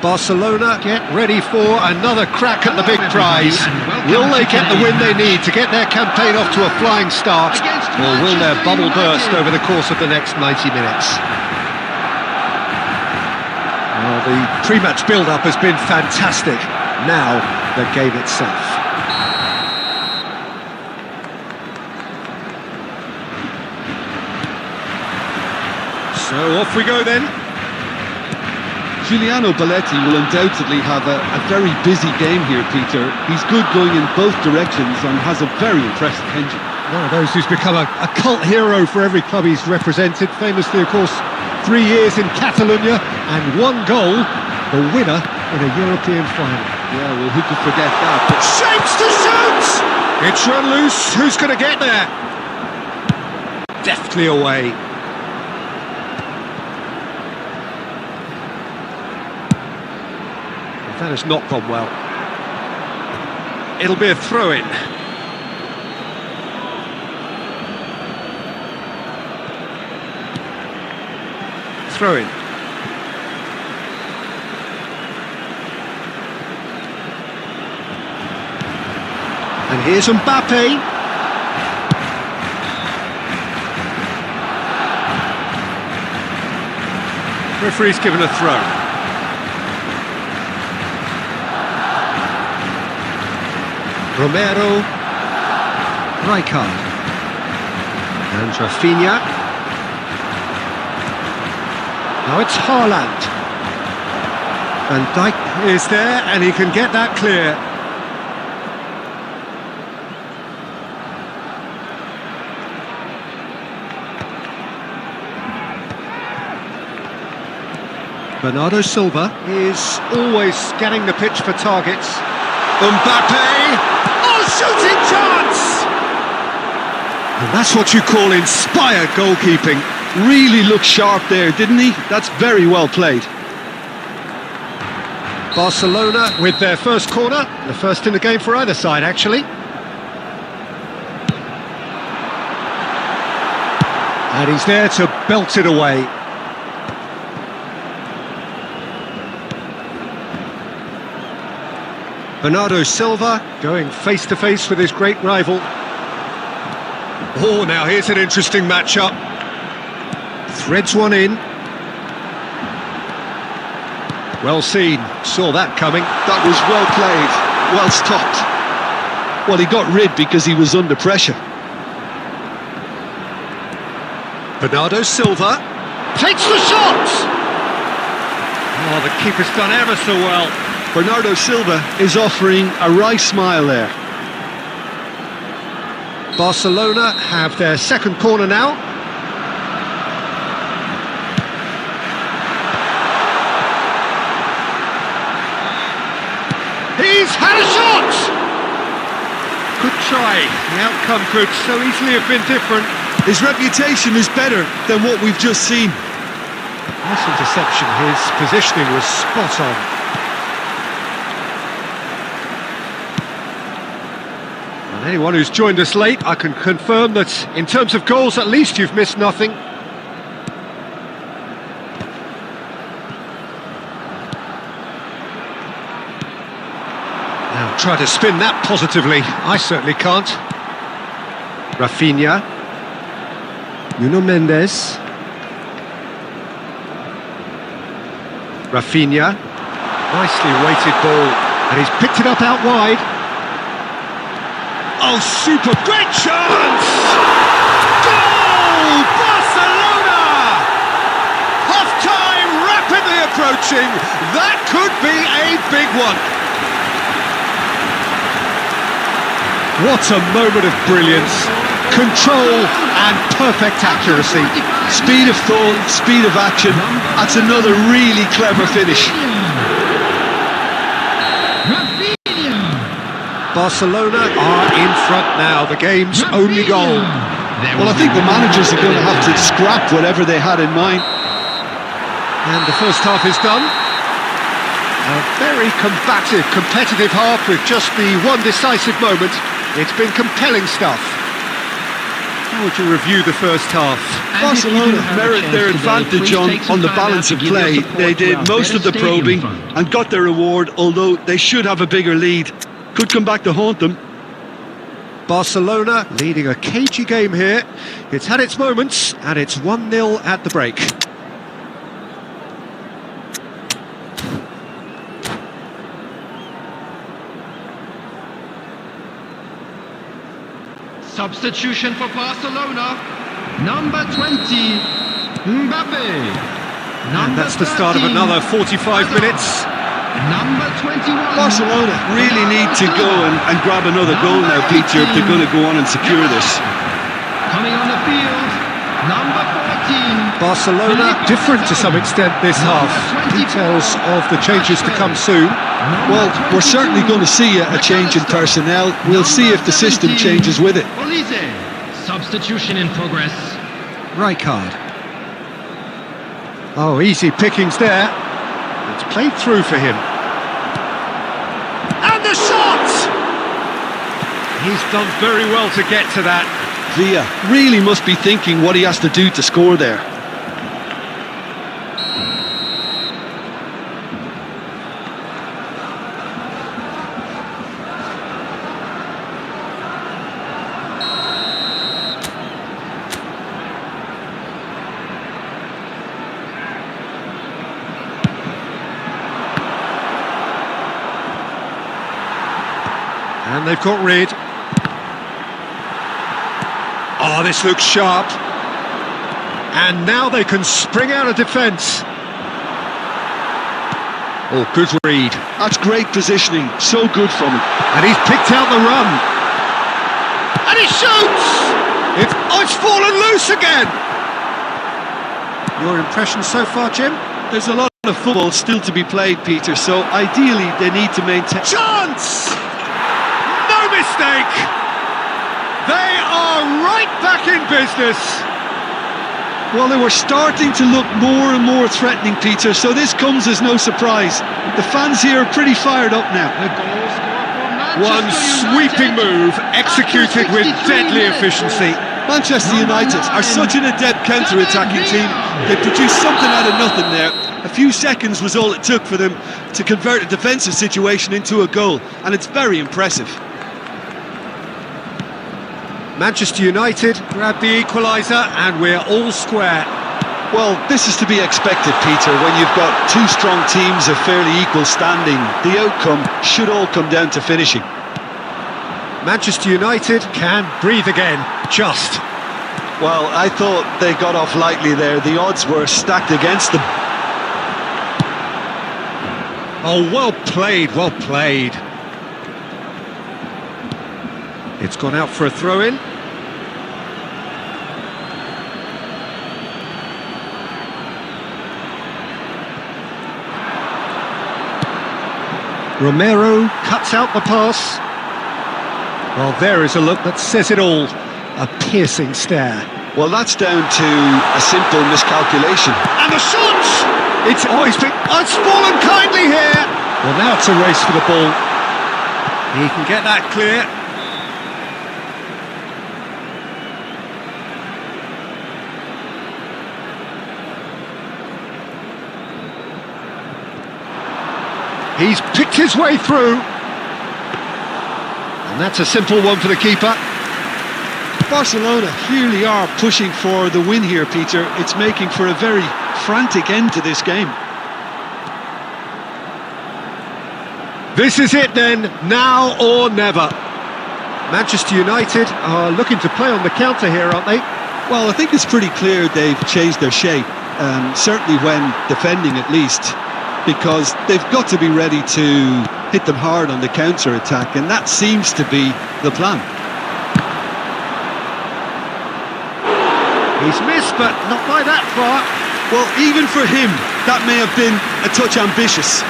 Barcelona get ready for another crack at the big prize. Will they get the win they need to get their campaign off to a flying start, or will their bubble burst over the course of the next 90 minutes? Well, the pre-match build-up has been fantastic. Now, the game itself. So off we go then. Giuliano Belletti will undoubtedly have a very busy game here, Peter. He's good going in both directions and has a very impressive engine. One of those who's become a cult hero for every club he's represented. Famously, of course, 3 years in Catalonia and 1 goal, the winner in a European final. Yeah, well, who could forget that? But Shapes to shoot! It's run loose. Who's going to get there? Deftly away. That has not gone well. It'll be a throw-in. Throw-in. And here's Mbappe. Referee's given a throw. Romero, Rijkaard, and Rafinha. Now it's Haaland. Van Dijk is there, and he can get that clear. Bernardo Silva is always scanning the pitch for targets. Mbappe! Shooting chance! And that's what you call inspired goalkeeping. Really looked sharp there, didn't he? That's very well played. Barcelona with their first corner, the first in the game for either side, actually. And he's there to belt it away. Bernardo Silva going face-to-face with his great rival. Oh, now here's an interesting matchup. Threads one in. Well seen, saw that coming. That was well played, well stopped. Well, he got rid because he was under pressure. Bernardo Silva takes the shot! Oh, the keeper's done ever so well. Bernardo Silva is offering a wry smile there. Barcelona have their second corner now. He's had a shot! Good try. The outcome could so easily have been different. His reputation is better than what we've just seen. Nice interception. His positioning was spot on. Anyone who's joined us late, I can confirm that in terms of goals, at least you've missed nothing. Now try to spin that positively. I certainly can't. Rafinha. Nuno Mendes. Rafinha. Nicely weighted ball. And he's picked it up out wide. Oh, super, great chance! Goal! Barcelona! Half-time rapidly approaching. That could be a big one. What a moment of brilliance. Control and perfect accuracy. Speed of thought, speed of action. That's another really clever finish. Barcelona are in front now, the game's only goal. Well, I think the managers are going to have to scrap whatever they had in mind. And the first half is done. A very combative, competitive half with just the one decisive moment. It's been compelling stuff. How would you review the first half? Barcelona merit their advantage on the balance of play. They did most of the probing and got their reward, although they should have a bigger lead. Could come back to haunt them. Barcelona leading a cagey game here. It's had its moments, and it's 1-0 at the break. Substitution for Barcelona. Number 20, Mbappe. And that's the start of another 45 minutes. Number 21. Barcelona really need to go and grab another goal now, Peter, if they're going to go on and secure this. Coming on the field, number 14. Barcelona different to some extent this half. Details of the changes to come soon. Well, we're certainly going to see a change in personnel. We'll see if the system changes with it. Substitution in progress. Rijkaard. Oh, easy pickings there. It's played through for him. And the shot! He's done very well to get to that. Villa really must be thinking what he has to do to score there. And they've got rid. Oh, this looks sharp. And now they can spring out of defence. Oh, good read. That's great positioning. So good from him. And he's picked out the run. And he shoots! It's fallen loose again! Your impression so far, Jim? There's a lot of football still to be played, Peter, so ideally they need to maintain... Chance! No mistake! They are right back in business! Well, they were starting to look more and more threatening, Peter, so this comes as no surprise. The fans here are pretty fired up now. One sweeping move, executed with deadly efficiency. Manchester United are such an adept counter-attacking team. They produced something out of nothing there. A few seconds was all it took for them to convert a defensive situation into a goal, and it's very impressive. Manchester United grab the equaliser, and we're all square. Well, this is to be expected, Peter. When you've got two strong teams of fairly equal standing, the outcome should all come down to finishing. Manchester United can breathe again, just. Well, I thought they got off lightly there. The odds were stacked against them. Oh, well played, well played. It's gone out for a throw-in. Romero cuts out the pass. Well, there is a look that says it all. A piercing stare. Well, that's down to a simple miscalculation. And the shot! It's fallen kindly here. Well, now it's a race for the ball. He can get that clear. He's picked his way through. And that's a simple one for the keeper. Barcelona clearly are pushing for the win here, Peter. It's making for a very frantic end to this game. This is it then, now or never. Manchester United are looking to play on the counter here, aren't they? Well, I think it's pretty clear they've changed their shape, certainly when defending at least, because they've got to be ready to hit them hard on the counter-attack, and that seems to be the plan. He's missed, but not by that far. Well, even for him, that may have been a touch ambitious.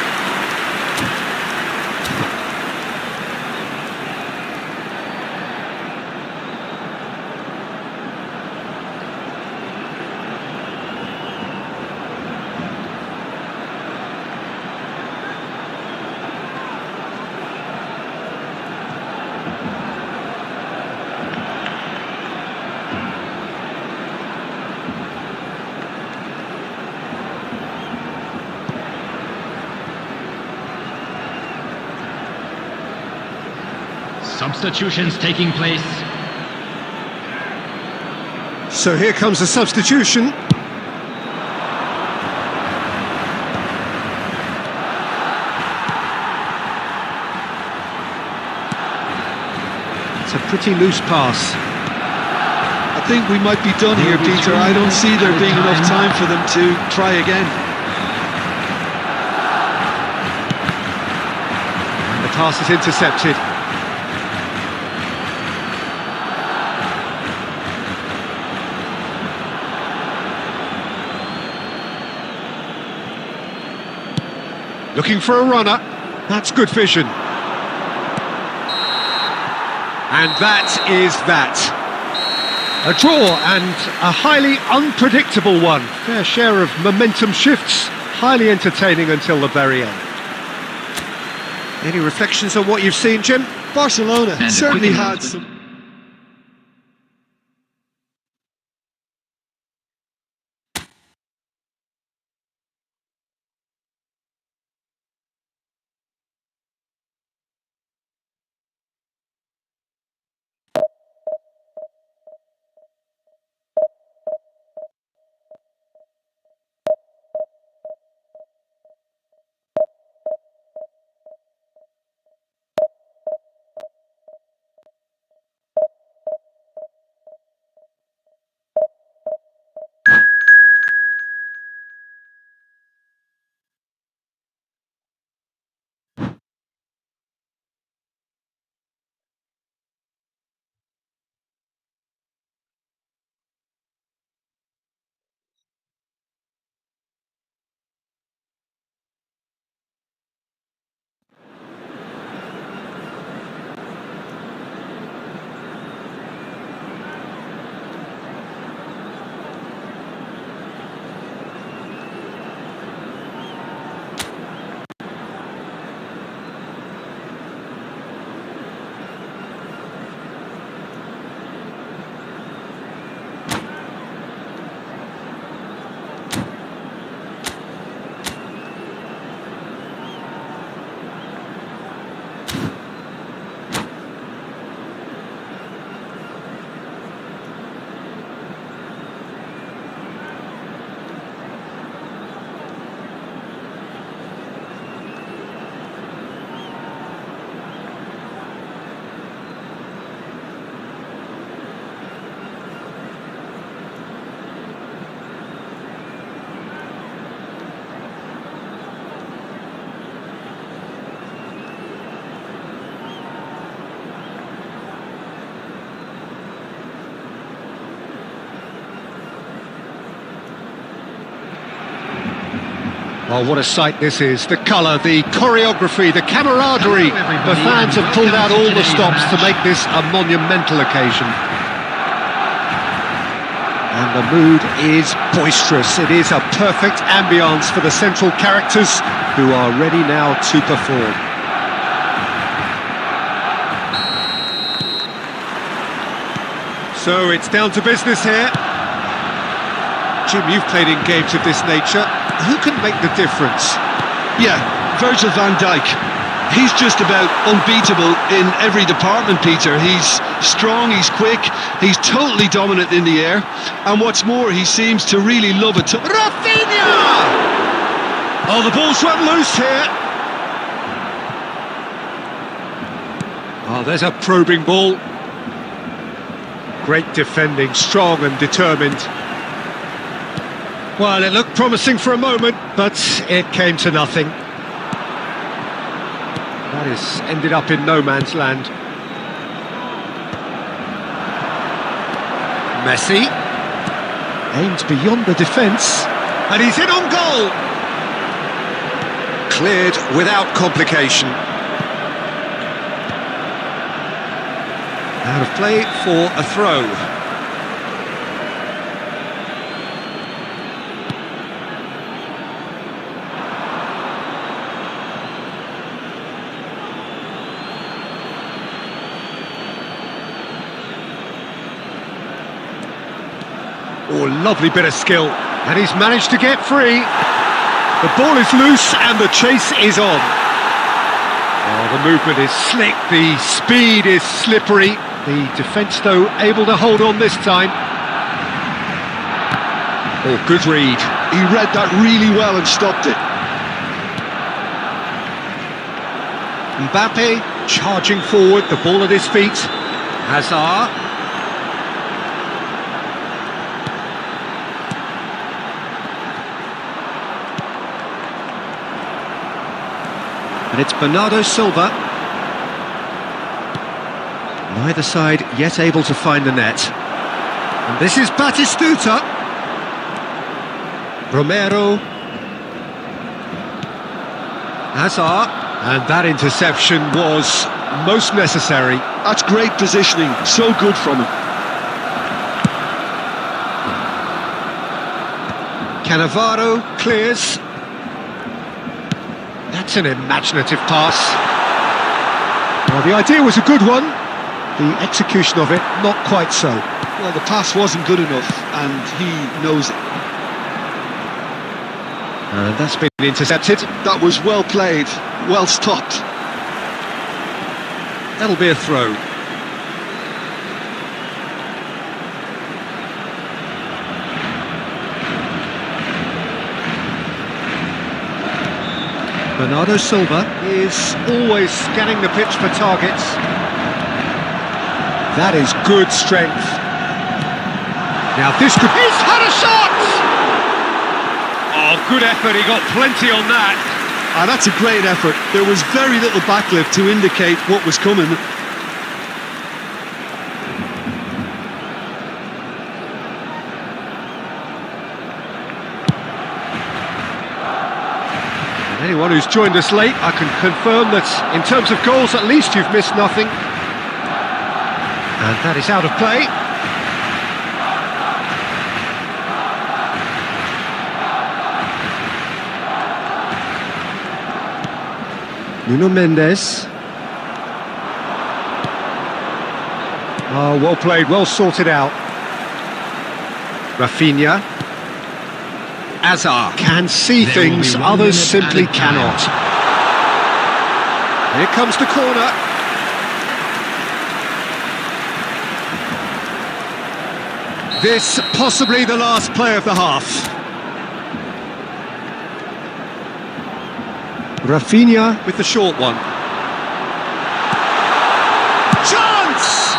Substitutions taking place. So here comes a substitution. It's a pretty loose pass. I think we might be done here, Peter. I don't see there being enough time for them to try again. And the pass is intercepted. Looking for a runner. That's good vision. And that is that. A draw, and a highly unpredictable one. Fair share of momentum shifts, highly entertaining until the very end. Any reflections on what you've seen, Jim? Barcelona certainly had some... Oh, what a sight this is. The colour, the choreography, the camaraderie. The fans have pulled out all the stops to make this a monumental occasion. And the mood is boisterous. It is a perfect ambience for the central characters who are ready now to perform. So it's down to business here. Jim, you've played in games of this nature. Who can make the difference? Yeah, Virgil van Dijk. He's just about unbeatable in every department, Peter. He's strong, he's quick, he's totally dominant in the air. And what's more, he seems to really love it. Rafinha! Oh, the ball's run loose here. Oh, there's a probing ball. Great defending, strong and determined. Well, it looked promising for a moment, but it came to nothing. That has ended up in no man's land. Messi. Aimed beyond the defence. And he's in on goal! Cleared without complication. Out of play for a throw. Oh, lovely bit of skill. And he's managed to get free. The ball is loose and the chase is on. Oh, the movement is slick, the speed is slippery. The defence, though, able to hold on this time. Oh, good read. He read that really well and stopped it. Mbappe charging forward, the ball at his feet. Hazard. And it's Bernardo Silva. Neither side yet able to find the net. And this is Batistuta. Romero. Hazard. And that interception was most necessary. That's great positioning, so good from him. Cannavaro clears. That's an imaginative pass. Well, the idea was a good one. The execution of it, not quite so. Well, the pass wasn't good enough, and he knows it. And that's been intercepted. That was well played, well stopped. That'll be a throw. Bernardo Silva is always scanning the pitch for targets. That is good strength. Now this could... He's had a shot! Oh, good effort, he got plenty on that. That's a great effort. There was very little backlift to indicate what was coming. Anyone who's joined us late, I can confirm that in terms of goals, at least you've missed nothing. And that is out of play. Nuno Mendes. Oh, well played, well sorted out. Rafinha. Hazard can see things others simply cannot. Here comes the corner. This possibly the last play of the half. Rafinha with the short one. Chance!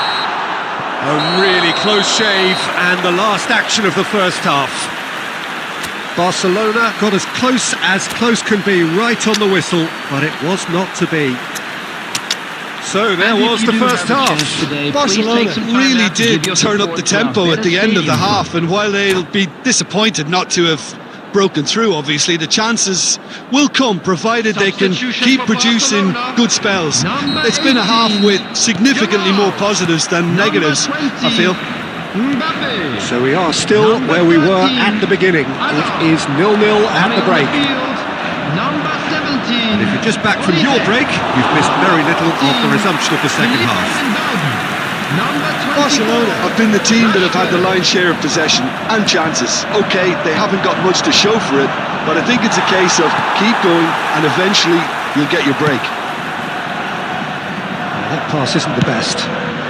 A really close shave and the last action of the first half. Barcelona got as close can be, right on the whistle, but it was not to be. So there was the first half. Barcelona really did turn up the tempo at the end of the half, and while they'll be disappointed not to have broken through, obviously, the chances will come, provided they can keep producing good spells. It's been a half with significantly more positives than negatives, I feel. So we are still where we were at the beginning. It is 0-0 at the break. And if you're just back from your break, you've missed very little of the resumption of the second half. Barcelona have been the team that have had the lion's share of possession and chances. OK, they haven't got much to show for it, but I think it's a case of keep going and eventually you'll get your break. That pass isn't the best.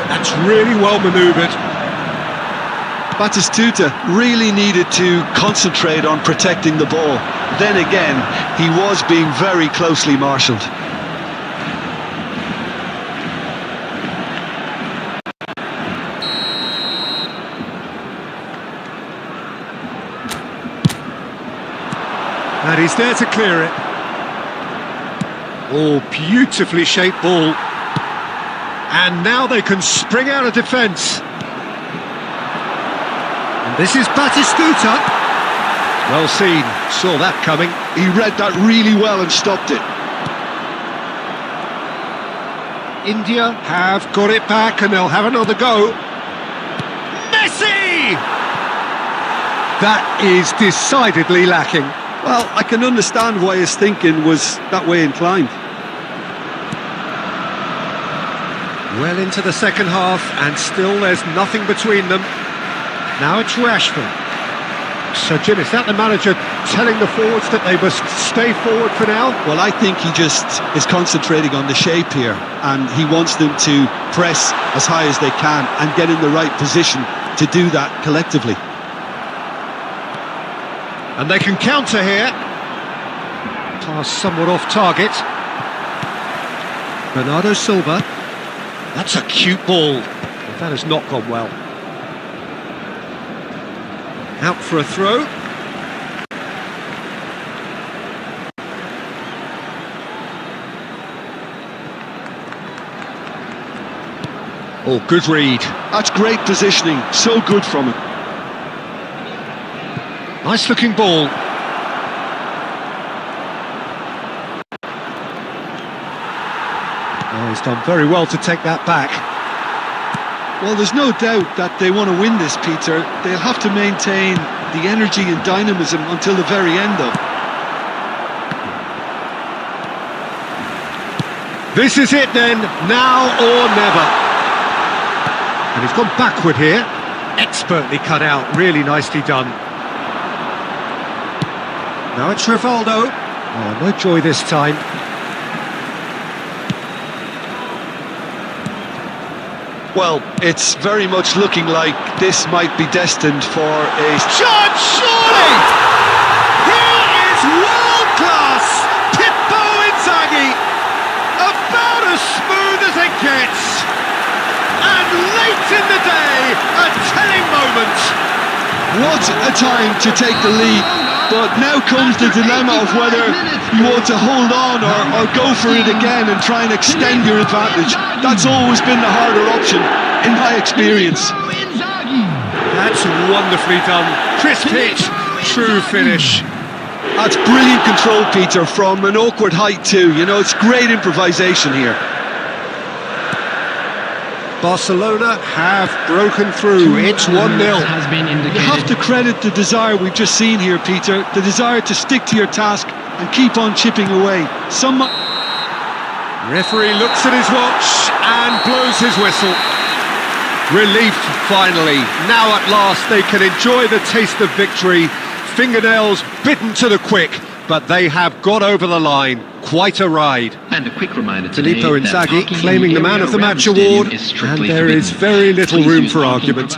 That's really well manoeuvred. Batistuta really needed to concentrate on protecting the ball. Then again, he was being very closely marshalled. And he's there to clear it. Oh, beautifully shaped ball. And now they can spring out of defence. This is Batistuta. Well seen, saw that coming. He read that really well and stopped it. India have got it back and they'll have another go. Messi! That is decidedly lacking. Well, I can understand why his thinking was that way inclined. Well into the second half and still there's nothing between them. Now it's Rashford. So, Jim, is that the manager telling the forwards that they must stay forward for now? Well, I think he just is concentrating on the shape here, and he wants them to press as high as they can and get in the right position to do that collectively. And they can counter here. Pass somewhat off target. Bernardo Silva. That's a cute ball. But that has not gone well. Out for a throw. Oh, good read. That's great positioning, so good from him. Nice looking ball. Oh, he's done very well to take that back. Well, there's no doubt that they want to win this, Peter. They'll have to maintain the energy and dynamism until the very end, though. This is it then, now or never. And he's gone backward here. Expertly cut out, really nicely done. Now it's Rivaldo. Oh, no joy this time. Well, it's very much looking like this might be destined for a... Shot, surely! He is world-class! Pippo Inzaghi! About as smooth as it gets! And late in the day, a telling moment! What a time to take the lead, but now comes the dilemma of whether you want to hold on or go for it again and try and extend your advantage. That's always been the harder option, in my experience. That's wonderfully done. Crisp hit, true finish. That's brilliant control, Peter, from an awkward height too. You know, it's great improvisation here. Barcelona have broken through. It's 1-0. You have to credit the desire we've just seen here, Peter. The desire to stick to your task and keep on chipping away. Referee looks at his watch and blows his whistle. Relief, finally. Now at last they can enjoy the taste of victory. Fingernails bitten to the quick, but they have got over the line. Quite a ride. And a quick reminder today, Filippo Inzaghi claiming the Man of the Match award, and there is very little room for argument.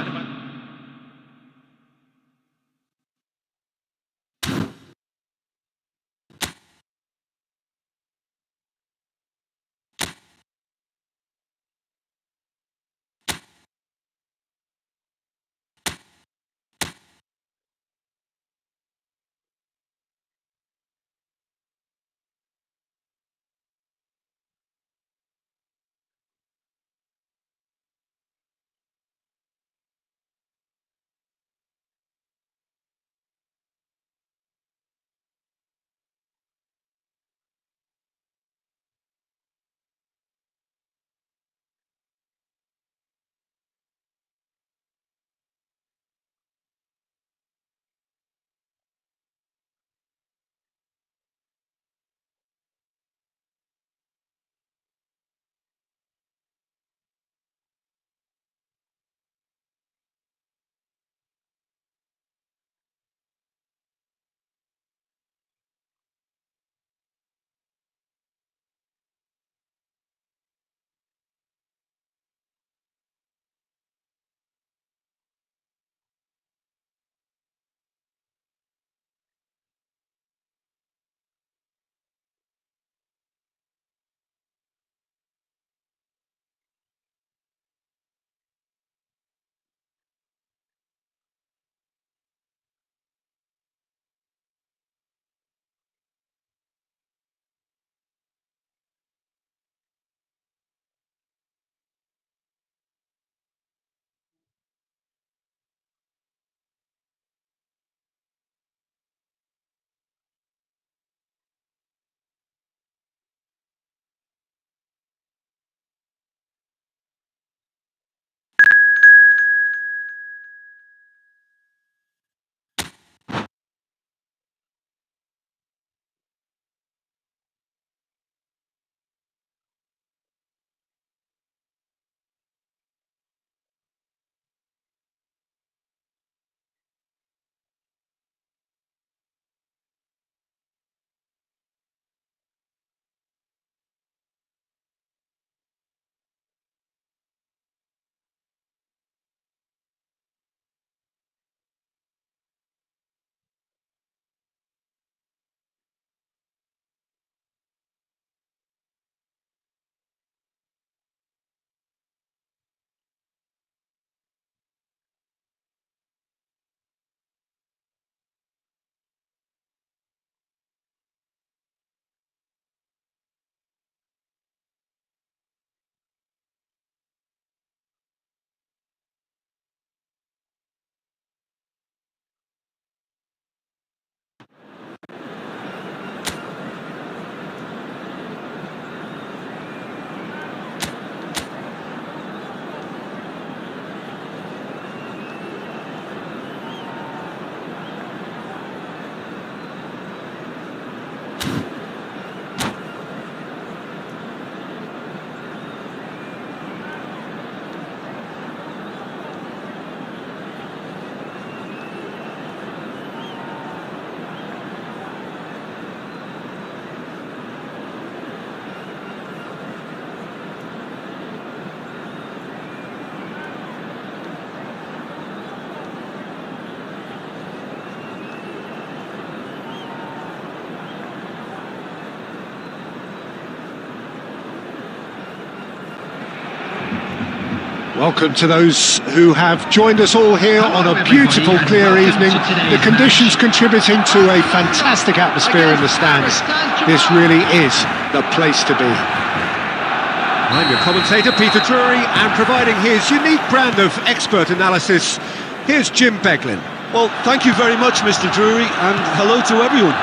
Welcome to those who have joined us all here on a beautiful, clear evening. The conditions contributing to a fantastic atmosphere in the stands. This really is the place to be. I'm your commentator, Peter Drury, and providing his unique brand of expert analysis, here's Jim Beglin. Well, thank you very much, Mr. Drury, and hello to everyone.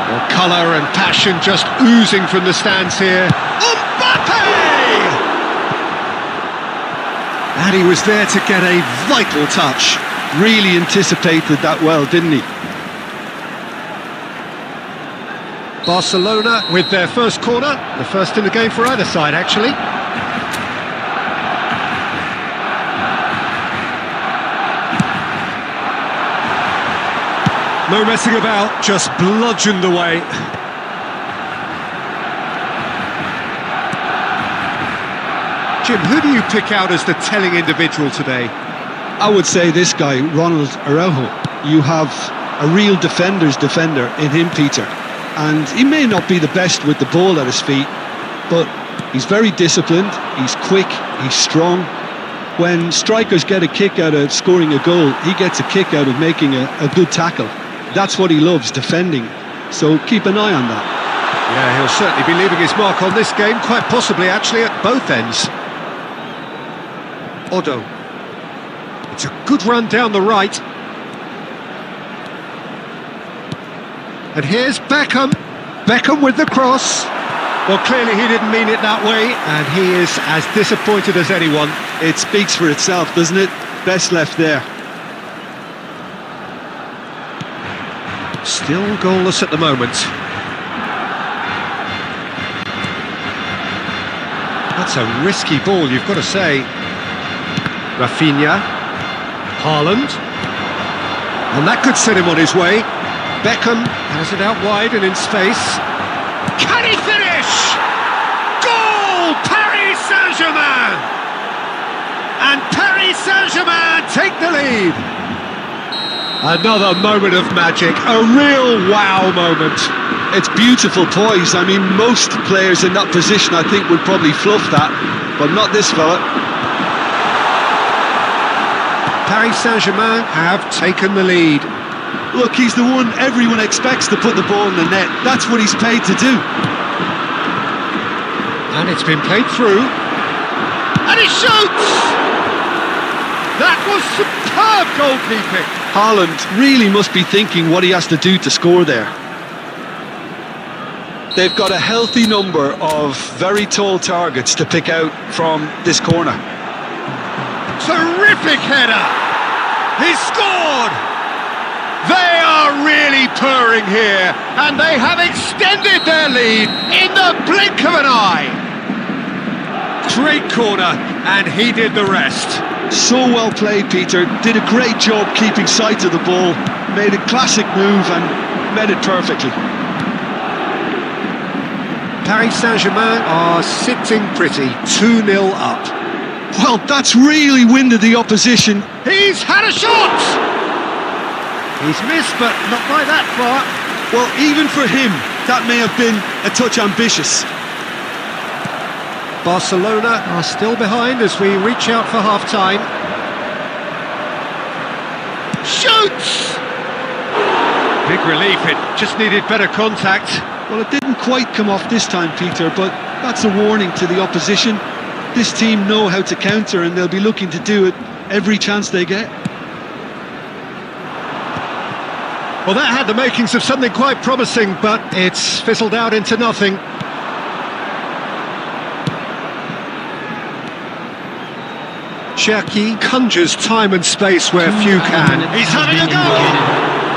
Well, colour and passion just oozing from the stands here. Mbappe! And he was there to get a vital touch. Really anticipated that well, didn't he? Barcelona with their first corner, the first in the game for either side, actually. No messing about, just bludgeoned away. Jim, who do you pick out as the telling individual today? I would say this guy, Ronald Araujo. You have a real defender's defender in him, Peter. And he may not be the best with the ball at his feet, but he's very disciplined, he's quick, he's strong. When strikers get a kick out of scoring a goal, he gets a kick out of making a good tackle. That's what he loves, defending. So keep an eye on that. Yeah, he'll certainly be leaving his mark on this game, quite possibly actually at both ends. Odo. It's a good run down the right. And here's Beckham. Beckham with the cross. Well, clearly he didn't mean it that way, and he is as disappointed as anyone. It speaks for itself, doesn't it? Best left there. Still goalless at the moment. That's a risky ball, you've got to say. Rafinha. Haaland. And that could set him on his way. Beckham has it out wide and in space. Can he finish? Goal! Paris Saint-Germain! And Paris Saint-Germain take the lead. Another moment of magic, a real wow moment. It's beautiful poise. I mean, most players in that position, I think, would probably fluff that, but not this fella. Paris Saint-Germain have taken the lead. Look, he's the one everyone expects to put the ball in the net. That's what he's paid to do. And it's been played through. And he shoots! That was superb goalkeeping. Haaland really must be thinking what he has to do to score there. They've got a healthy number of very tall targets to pick out from this corner. Terrific header! He scored! They are really purring here, and they have extended their lead in the blink of an eye. Great corner, and he did the rest. So well played, Peter. Did a great job keeping sight of the ball, made a classic move and met it perfectly. Paris Saint-Germain are sitting pretty, 2-0 up. Well, that's really winded the opposition. He's had a shot! He's missed, but not by that far. Well, even for him, that may have been a touch ambitious. Barcelona are still behind as we reach out for half-time. Shoots! Big relief, it just needed better contact. Well, it didn't quite come off this time, Peter, but that's a warning to the opposition. This team know how to counter, and they'll be looking to do it every chance they get. Well, that had the makings of something quite promising, but it's fizzled out into nothing. Cherki conjures time and space where few can. He's having a go!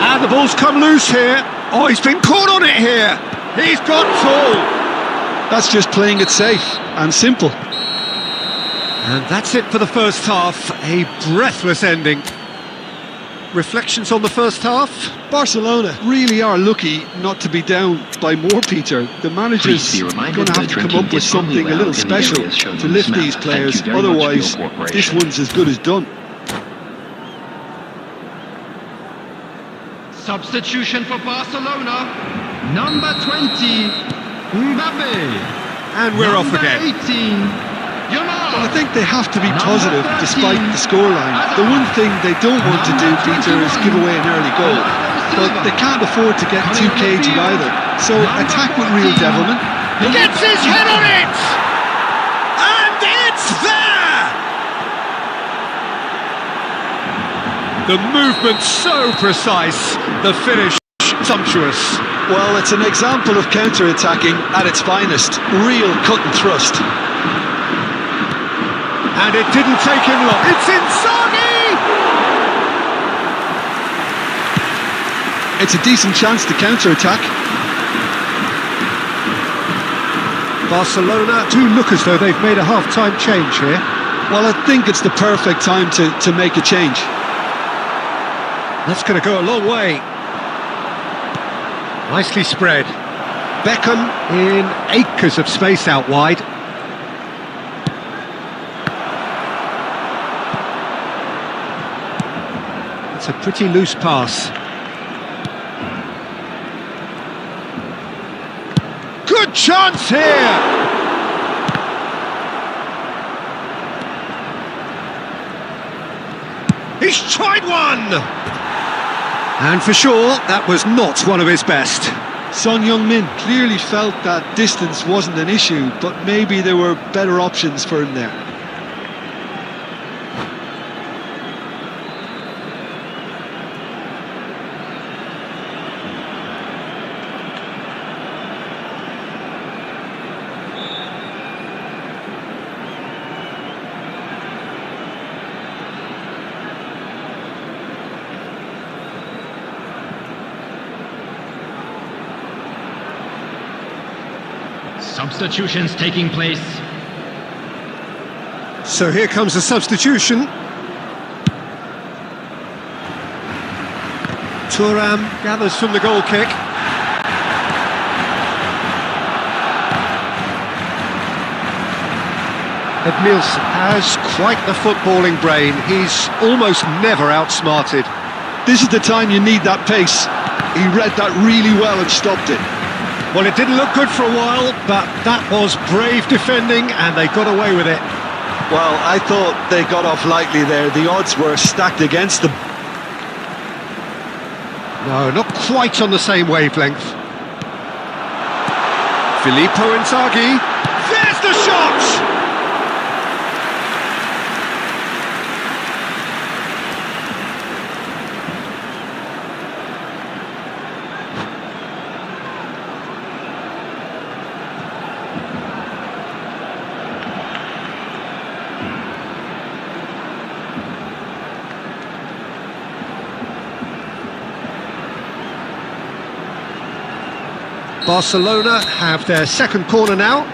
And the ball's come loose here. Oh, he's been caught on it here. He's got tall. That's just playing it safe and simple. And that's it for the first half. A breathless ending. Reflections on the first half? Barcelona really are lucky not to be down by more, Peter. The manager's going to have to come up with something a little special to lift these players. Otherwise, this one's as good as done. Substitution for Barcelona, number 20, Mbappe. And we're off again. Number 18, I think they have to be positive despite the scoreline. The one thing they don't want to do, Peter, is give away an early goal. But they can't afford to get too cagey either. So attack with real devilment. He gets his head on it! And it's there! The movement so precise, the finish sumptuous. Well, it's an example of counter-attacking at its finest. Real cut and thrust. And it didn't take him long. It's Inzaghi! It's a decent chance to counter-attack. Barcelona do look as though they've made a half-time change here. Well, I think it's the perfect time to make a change. That's going to go a long way. Nicely spread. Beckham in acres of space out wide. It's a pretty loose pass. Good chance here! He's tried one! And for sure, that was not one of his best. Son Heung-min clearly felt that distance wasn't an issue, but maybe there were better options for him there. Substitutions taking place. So here comes a substitution. Thuram gathers from the goal kick. Edmilson has quite the footballing brain. He's almost never outsmarted. This is the time you need that pace. He read that really well and stopped it. Well, it didn't look good for a while, but that was brave defending and they got away with it. Well, I thought they got off lightly there. The odds were stacked against them. No, not quite on the same wavelength. Filippo Inzaghi. There's the shot! Barcelona have their second corner now.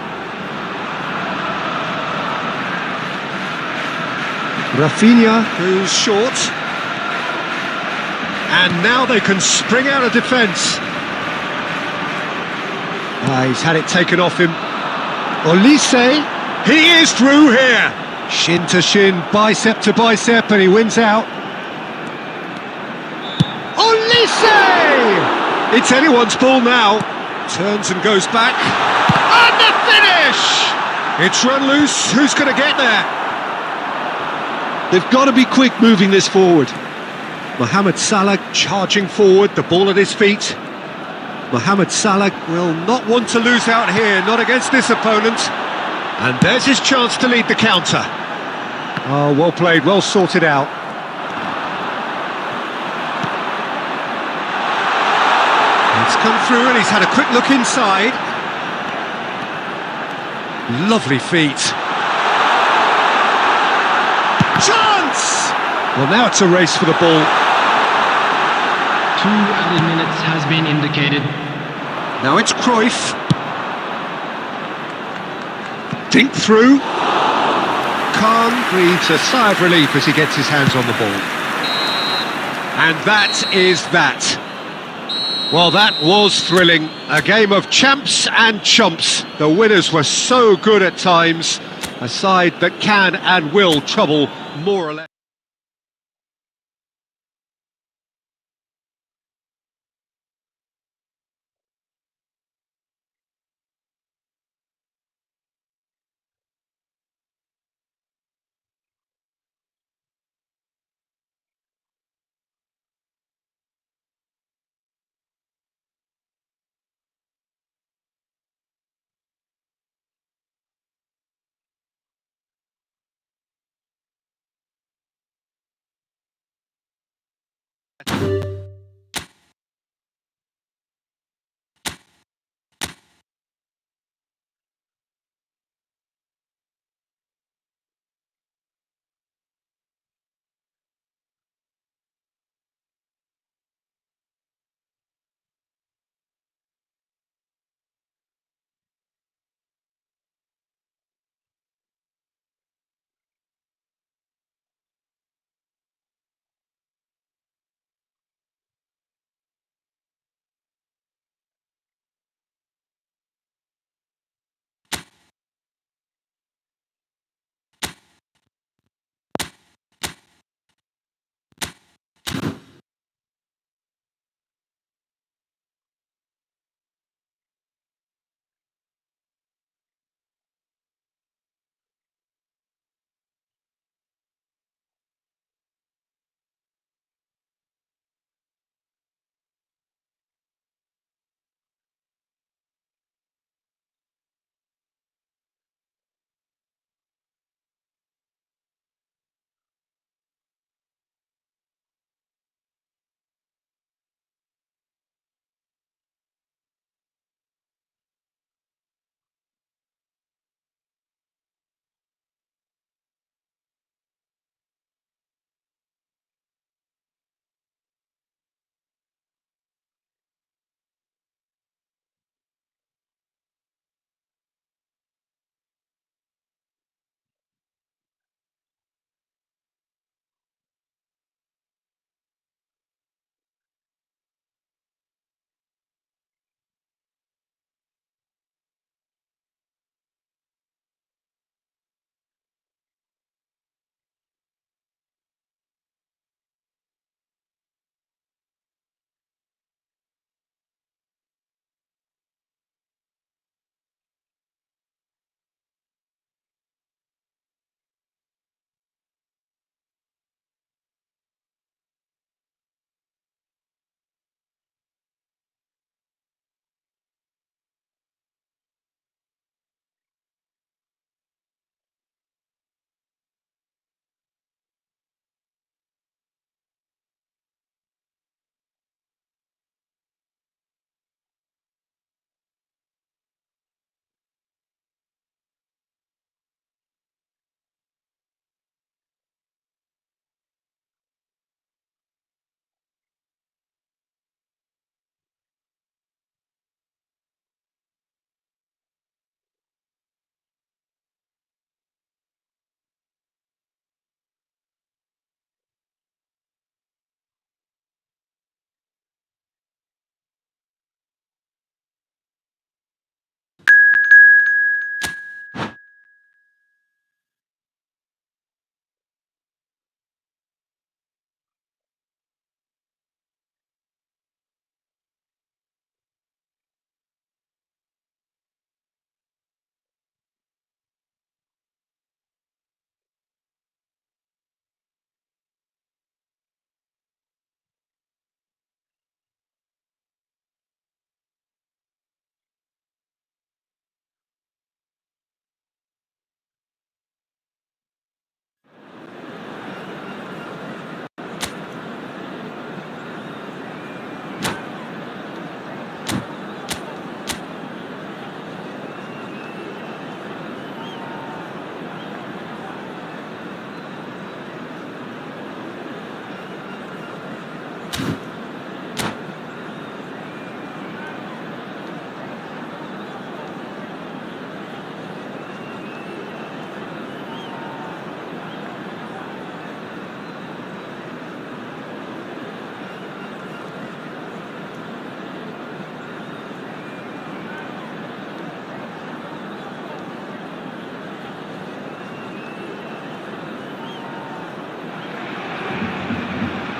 Rafinha goes short. And now they can spring out of defence. He's had it taken off him. Olise, he is through here. Shin to shin, bicep to bicep, and he wins out. Olise! It's anyone's ball now. Turns and goes back. And the finish! It's run loose. Who's going to get there? They've got to be quick moving this forward. Mohamed Salah charging forward, the ball at his feet. Mohamed Salah will not want to lose out here, not against this opponent. And there's his chance to lead the counter. Oh, well played, well sorted out. It's come through and he's had a quick look inside. Lovely feet. Chance! Well, now it's a race for the ball. 2 added minutes has been indicated. Now it's Cruyff. Dink through. Khan breathes a sigh of relief as he gets his hands on the ball. And that is that. Well, that was thrilling. A game of champs and chumps. The winners were so good at times. A side that can and will trouble more or less.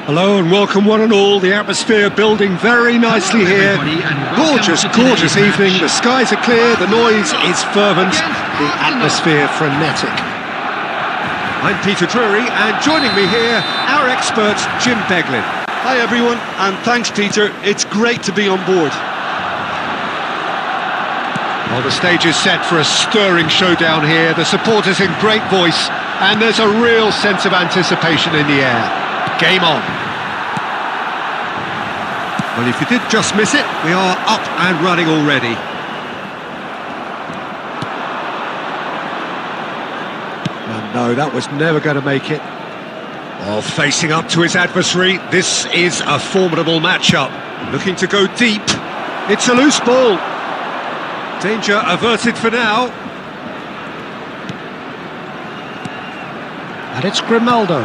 Hello and welcome one and all. The atmosphere building very nicely here. Gorgeous, gorgeous evening. The skies are clear, the noise is fervent, the atmosphere frenetic. I'm Peter Drury, and joining me here, our expert Jim Beglin. Hi everyone, and thanks Peter, it's great to be on board. Well, the stage is set for a stirring showdown here. The supporters in great voice, and there's a real sense of anticipation in the air. Game on. Well, if you did just miss it, we are up and running already. And no, that was never going to make it. Well, facing up to his adversary, this is a formidable matchup. Looking to go deep. It's a loose ball. Danger averted for now. And it's Grimaldo.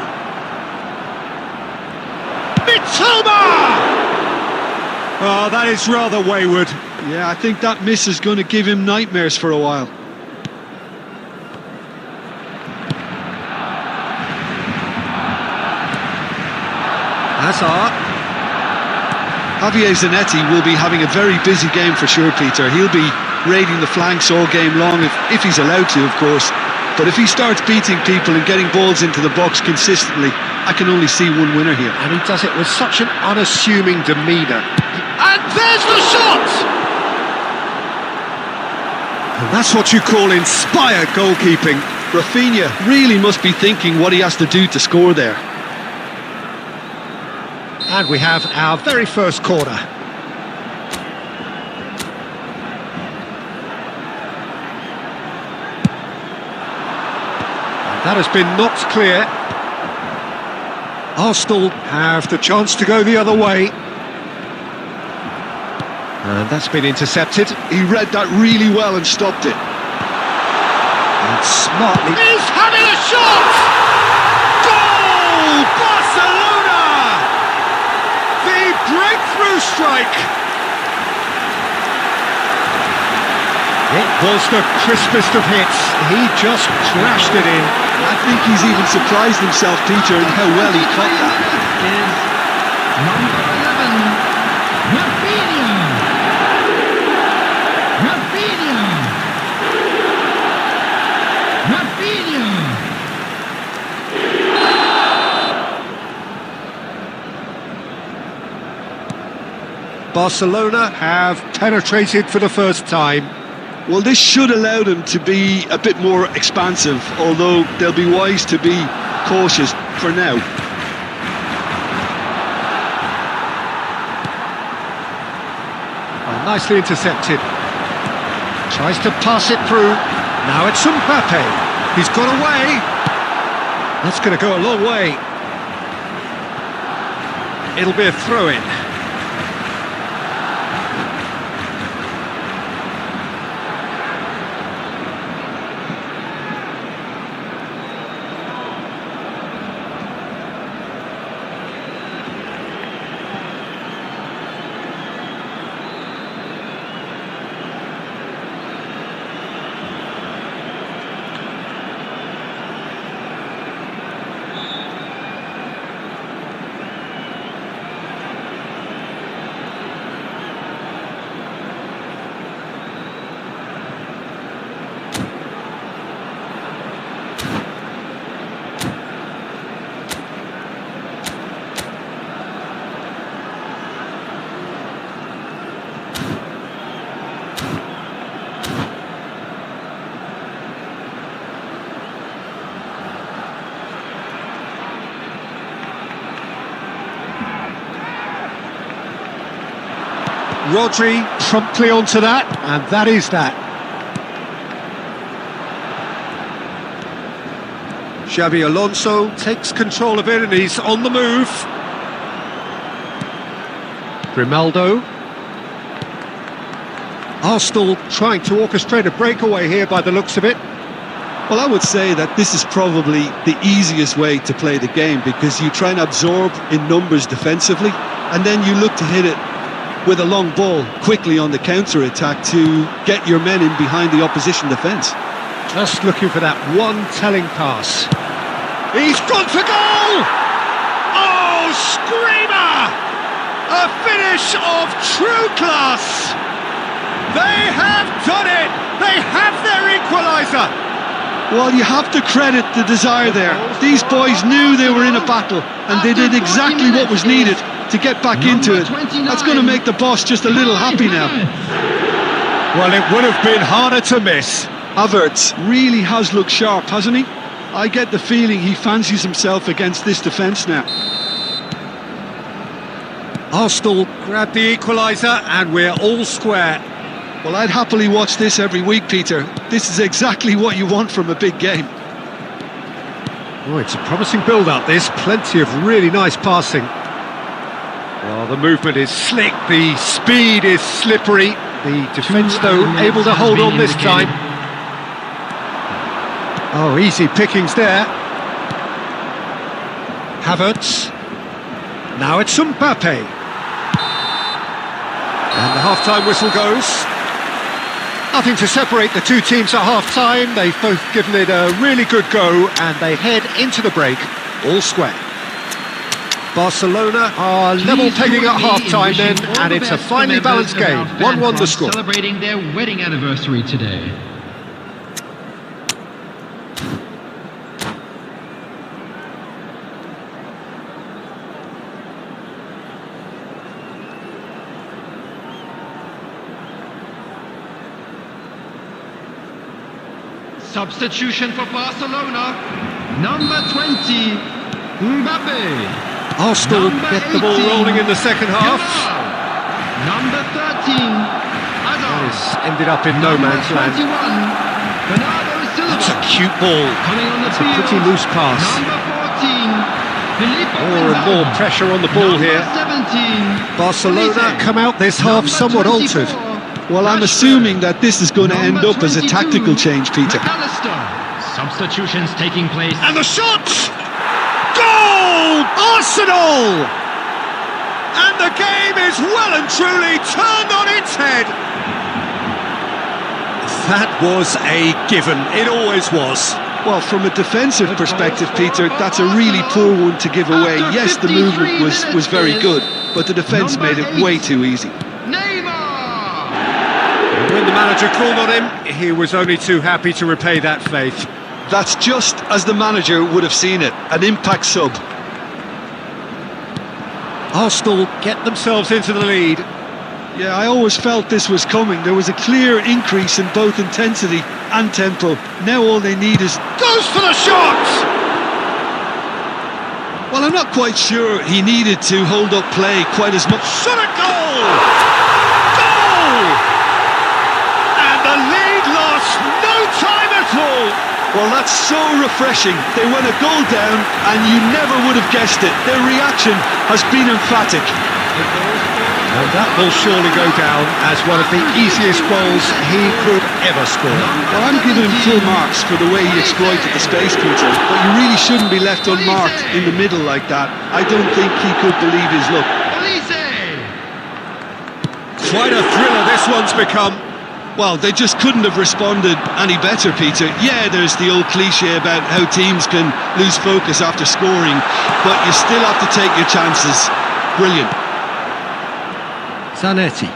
Mitoma! Oh, that is rather wayward. Yeah, I think that miss is going to give him nightmares for a while. Hazard. Javier Zanetti will be having a very busy game for sure, Peter. He'll be raiding the flanks all game long, if he's allowed to, of course. But if he starts beating people and getting balls into the box consistently, I can only see one winner here. And he does it with such an unassuming demeanour. And there's the shot! And that's what you call inspired goalkeeping. Rafinha really must be thinking what he has to do to score there. And we have our very first corner. And that has been knocked clear. Arsenal have the chance to go the other way. And that's been intercepted. He read that really well and stopped it. And smartly... He's having a shot! Goal! Barcelona! The breakthrough strike! It was the crispest of hits. He just crashed it in. I think he's even surprised himself, Peter, in how well he caught that. Is number 11, Rafinha. Barcelona have penetrated for the first time. Well, this should allow them to be a bit more expansive, although they'll be wise to be cautious for now. Well, nicely intercepted. Tries to pass it through. Now it's Mbappe. He's got away. That's going to go a long way. It'll be a throw-in. Rodri promptly onto that, and that is that. Xabi Alonso takes control of it and he's on the move. Grimaldo. Arsenal trying to orchestrate a breakaway here by the looks of it. Well, I would say that this is probably the easiest way to play the game, because you try and absorb in numbers defensively, and then you look to hit it with a long ball quickly on the counter-attack to get your men in behind the opposition defence. Just looking for that one telling pass. He's gone for goal! Oh, screamer! A finish of true class! They have done it! They have their equaliser! Well, you have to credit the desire there. These boys knew they were in a battle, and they did exactly what was needed to get back into it. That's going to make the boss just a little happy now. Well, it would have been harder to miss. Havertz really has looked sharp, hasn't he? I get the feeling he fancies himself against this defence now. Arsenal grab the equaliser and we're all square. Well, I'd happily watch this every week, Peter. This is exactly what you want from a big game. Oh, it's a promising build-up, this. Plenty of really nice passing. Well, the movement is slick, the speed is slippery. The defence, though, able to hold on this time. Oh, easy pickings there. Havertz. Now it's Mbappe. And the half-time whistle goes. Nothing to separate the two teams at half-time. They've both given it a really good go, and they head into the break all square. Barcelona are level pegging at half-time then, and it's a finely balanced game. 1-1 the score. Celebrating their wedding anniversary today. Substitution for Barcelona, number 20, Mbappe. Arsenal get the ball rolling in the second half. Number 13, That has ended up in no man's land. That's a cute ball. It's a pretty loose pass. More and more pressure on the ball here. Barcelona come out this half somewhat altered. Well, I'm assuming that this is going to end up as a tactical change, Peter. Substitutions taking place. And the shot! Goal! Arsenal! And the game is well and truly turned on its head. That was a given. It always was. Well, from a defensive perspective, Peter, that's a really poor one to give away. Yes, the movement was very good, but the defence made it way too easy. When the manager called on him, he was only too happy to repay that faith. That's just as the manager would have seen it, an impact sub. Arsenal get themselves into the lead. Yeah, I always felt this was coming. There was a clear increase in both intensity and tempo. Now all they need is... Goes for the shot! Well, I'm not quite sure he needed to hold up play quite as much. Shot a goal! Goal! And the lead lost no time at all. Well, that's so refreshing. They went a goal down and you never would have guessed it. Their reaction has been emphatic. And that will surely go down as one of the easiest goals he could ever score. Well, I'm giving him full marks for the way he exploited the space, Peter. But you really shouldn't be left unmarked in the middle like that. I don't think he could believe his luck. Quite a thriller this one's become. Well, they just couldn't have responded any better, Peter. Yeah, there's the old cliche about how teams can lose focus after scoring, but you still have to take your chances. Brilliant. Zanetti.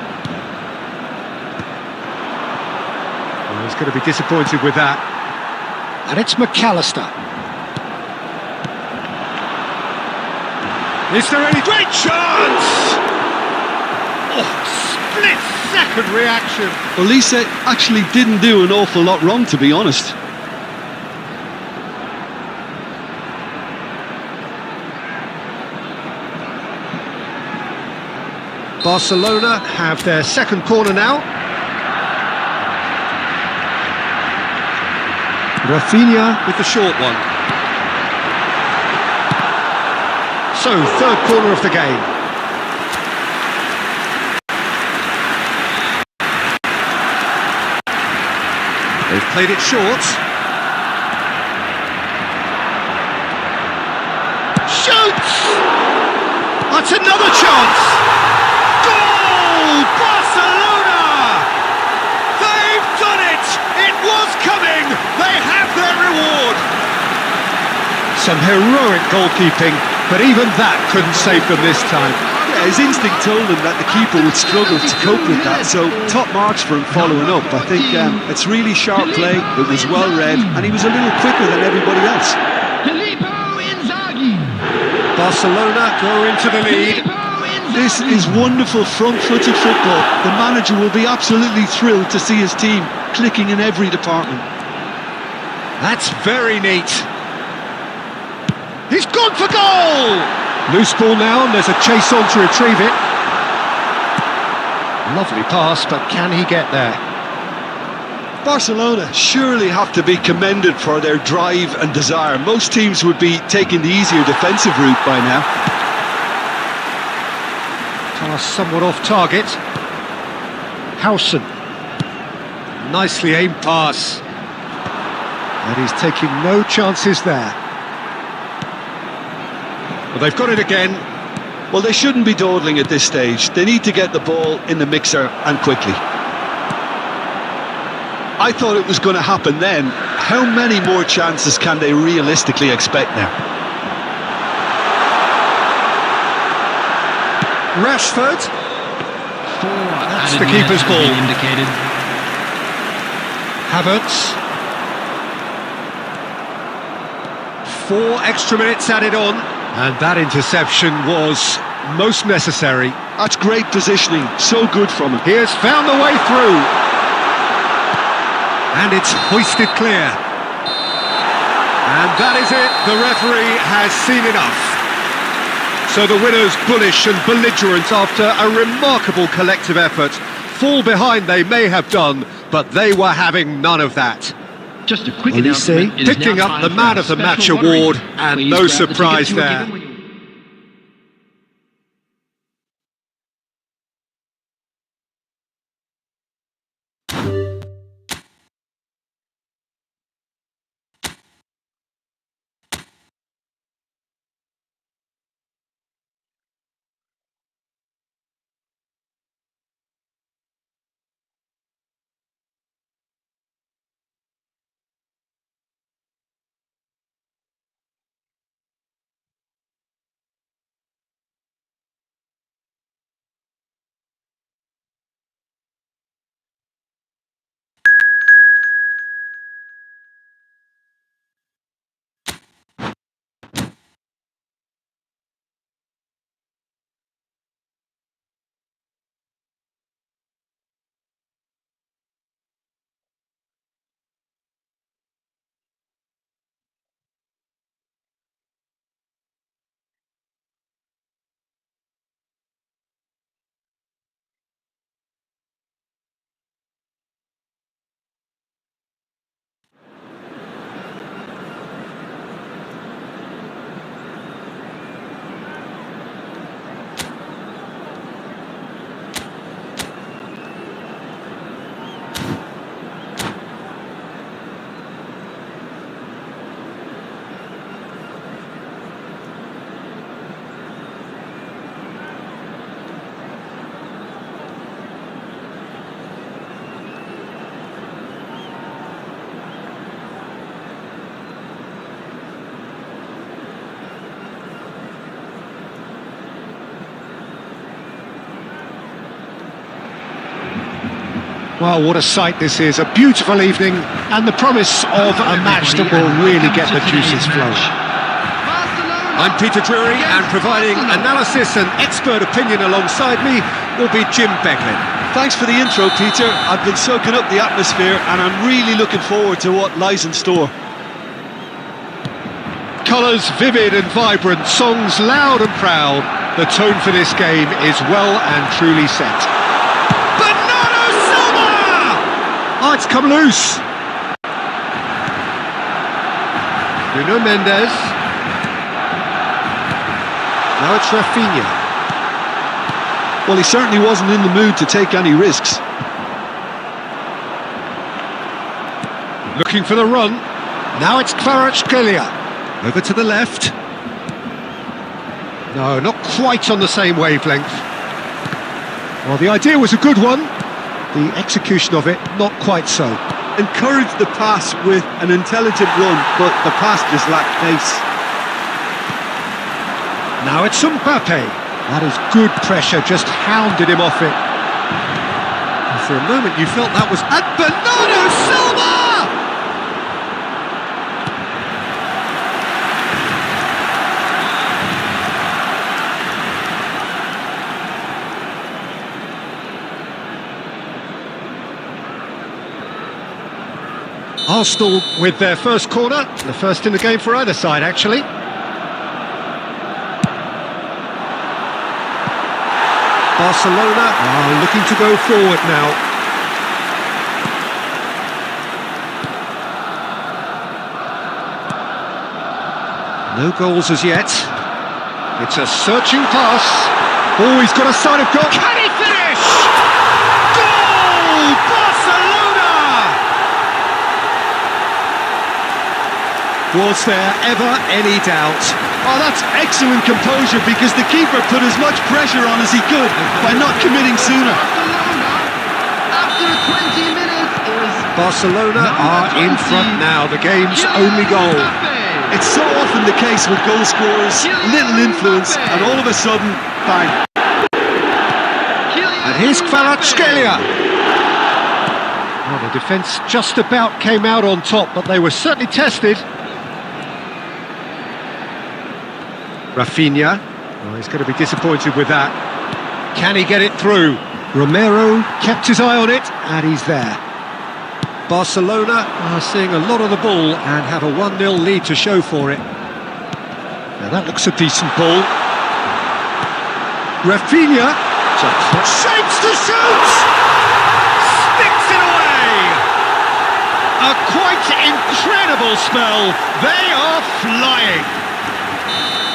Well, he's going to be disappointed with that. And it's McAllister. Is there any great chance? Oh, split-second reaction. Olise actually didn't do an awful lot wrong, to be honest. Barcelona have their second corner now. Rafinha with the short one. So, third corner of the game. They've played it short. Shoots! That's another chance! Barcelona! They've done it! It was coming! They have their reward! Some heroic goalkeeping. But even that couldn't save them this time. Yeah, his instinct told him that the keeper would struggle to cope with that, so top marks for him following up. I think it's really sharp play, it was well read, and he was a little quicker than everybody else. Barcelona go into the lead. This is wonderful front-footed football. The manager will be absolutely thrilled to see his team clicking in every department. That's very neat. He's gone for goal! Loose ball now, and there's a chase on to retrieve it. Lovely pass, but can he get there? Barcelona surely have to be commended for their drive and desire. Most teams would be taking the easier defensive route by now. Pass somewhat off target. Howson. Nicely aimed pass. And he's taking no chances there. Well, they've got it again. Well, they shouldn't be dawdling at this stage. They need to get the ball in the mixer and quickly. I thought it was going to happen then. How many more chances can they realistically expect now? Rashford. That's the keeper's ball. Indicated. Havertz. 4 extra minutes added on, and that interception was most necessary. That's great positioning, so good from him. He has found the way through. And it's hoisted clear. And that is it, the referee has seen enough. So the winners, bullish and belligerent after a remarkable collective effort. Fall behind they may have done, but they were having none of that. Just a quick announcement. Picking up the Man of the Match award, and no surprise there. Well, what a sight this is, a beautiful evening, and the promise of a match that will really get the juices flowing. I'm Peter Drury, and providing analysis and expert opinion alongside me will be Jim Beglin. Thanks for the intro, Peter. I've been soaking up the atmosphere, and I'm really looking forward to what lies in store. Colours vivid and vibrant, songs loud and proud. The tone for this game is well and truly set. Oh, it's come loose. Nuno Mendes. Now it's Rafinha. Well, he certainly wasn't in the mood to take any risks. Looking for the run. Now it's Kvaratskhelia. Over to the left. No, not quite on the same wavelength. Well, the idea was a good one. The execution of it, not quite so. Encouraged the pass with an intelligent run, but the pass just lacked pace. Now it's Mbappe. That is good pressure, just hounded him off it. And for a moment you felt that was... And Bernardo Silva! Arsenal with their first corner, the first in the game for either side actually. Barcelona are looking to go forward now. No goals as yet. It's a searching pass. Oh, he's got a sign of goal. Can he finish? Goal! Barcelona! Was there ever any doubt? Oh, that's excellent composure because the keeper put as much pressure on as he could by not committing sooner. After 20 minutes is Barcelona are in front now, the game's only goal. It's so often the case with goal scorers, little influence, and all of a sudden, bang. And here's Kvaratskhelia. Well, the defence just about came out on top, but they were certainly tested. Rafinha, well, he's going to be disappointed with that. Can he get it through? Romero kept his eye on it, and he's there. Barcelona are seeing a lot of the ball and have a 1-0 lead to show for it. Now that looks a decent ball. Rafinha shapes to shoot! Sticks it away! A quite incredible spell. They are flying.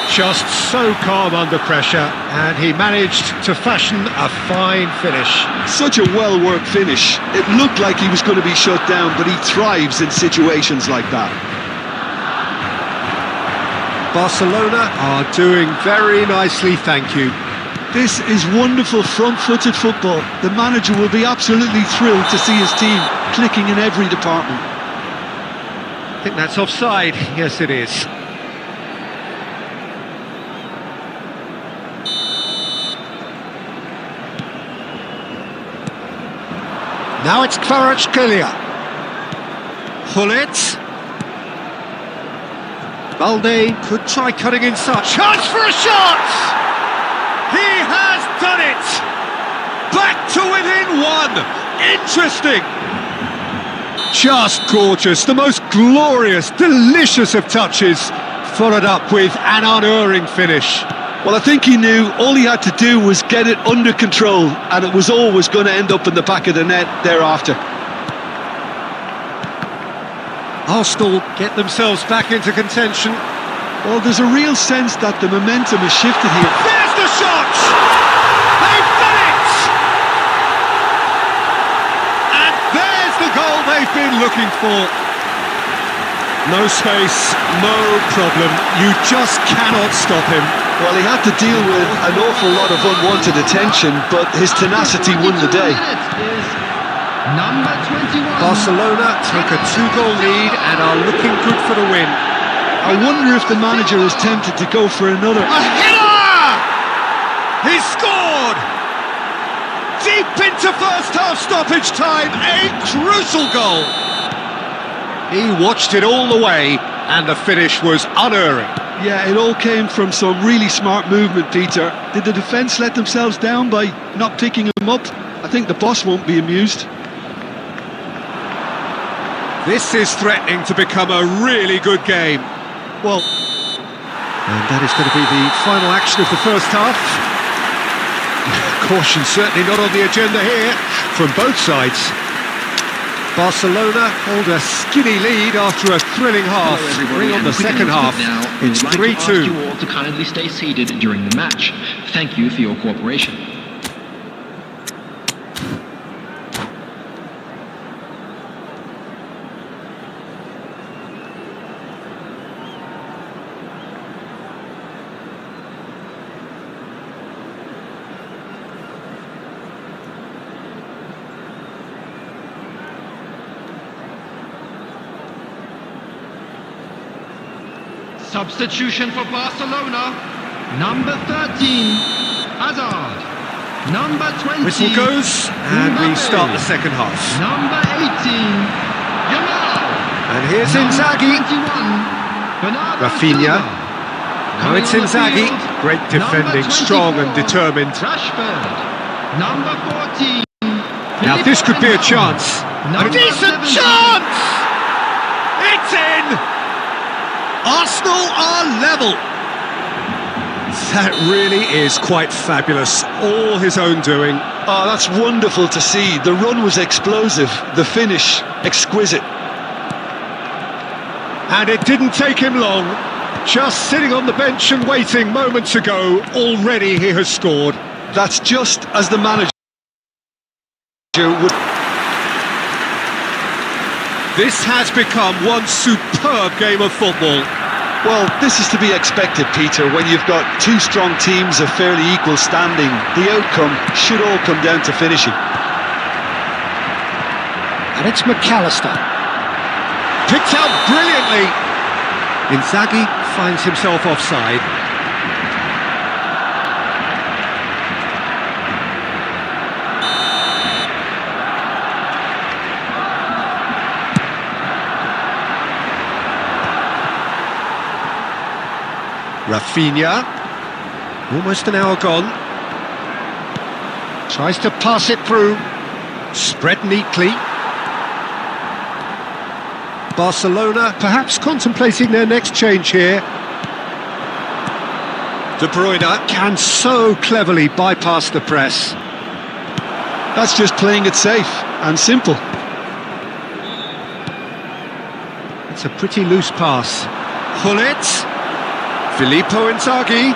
Just so calm under pressure, and he managed to fashion a fine finish. Such a well-worked finish. It looked like he was going to be shut down, but he thrives in situations like that. Barcelona are doing very nicely, thank you. This is wonderful front-footed football. The manager will be absolutely thrilled to see his team clicking in every department. I think that's offside. Yes, it is. Now it's Kvaratskhelia. Hullet. Balde could try cutting inside. Chance for a shot! He has done it! Back to within one! Interesting! Just gorgeous, the most glorious, delicious of touches, followed up with an unerring finish. Well, I think he knew all he had to do was get it under control, and it was always going to end up in the back of the net thereafter. Arsenal get themselves back into contention. Well, there's a real sense that the momentum has shifted here. There's the shot! They've done it! And there's the goal they've been looking for. No space, no problem. You just cannot stop him. Well, he had to deal with an awful lot of unwanted attention, but his tenacity won the day. number 21. Barcelona take a 2-goal lead and are looking good for the win. I wonder if the manager is tempted to go for another. A header! He scored! Deep into first-half stoppage time, a crucial goal. He watched it all the way, and the finish was unerring. Yeah, it all came from some really smart movement, Peter. Did the defence let themselves down by not picking him up? I think the boss won't be amused. This is threatening to become a really good game. Well, and that is going to be the final action of the first half. Caution certainly not on the agenda here from both sides. Barcelona hold a skinny lead after a thrilling half. Bring on the second half. Now, It's 3-2. We'd like to ask you all to kindly stay seated during the match. Thank you for your cooperation. Substitution for Barcelona. Number 13, Hazard. Number 20, Whistle goes, and we Mbappe. start the second half. Number 18, Yamal. And here's Number Inzaghi. 21, Bernardo Rafinha. Silva. Now it's Coming on the Inzaghi. field, Great defending, number strong and 24, determined. Rashford. Number 14. Now this could be a chance. A Number decent 17. chance! It's in! Arsenal are level. That really is quite fabulous. All his own doing. Oh, that's wonderful to see. The run was explosive, the finish exquisite. And it didn't take him long. Just sitting on the bench and waiting moments ago, already he has scored. That's just as the manager would. This has become one superb game of football. Well, this is to be expected, Peter. When you've got two strong teams of fairly equal standing, the outcome should all come down to finishing. And it's McAllister. Picked out brilliantly. Inzaghi finds himself offside. Rafinha, almost an hour gone, tries to pass it through, spread neatly. Barcelona perhaps contemplating their next change here. De Bruyne can so cleverly bypass the press. That's just playing it safe and simple. It's a pretty loose pass. Hullet. Filippo Inzaghi.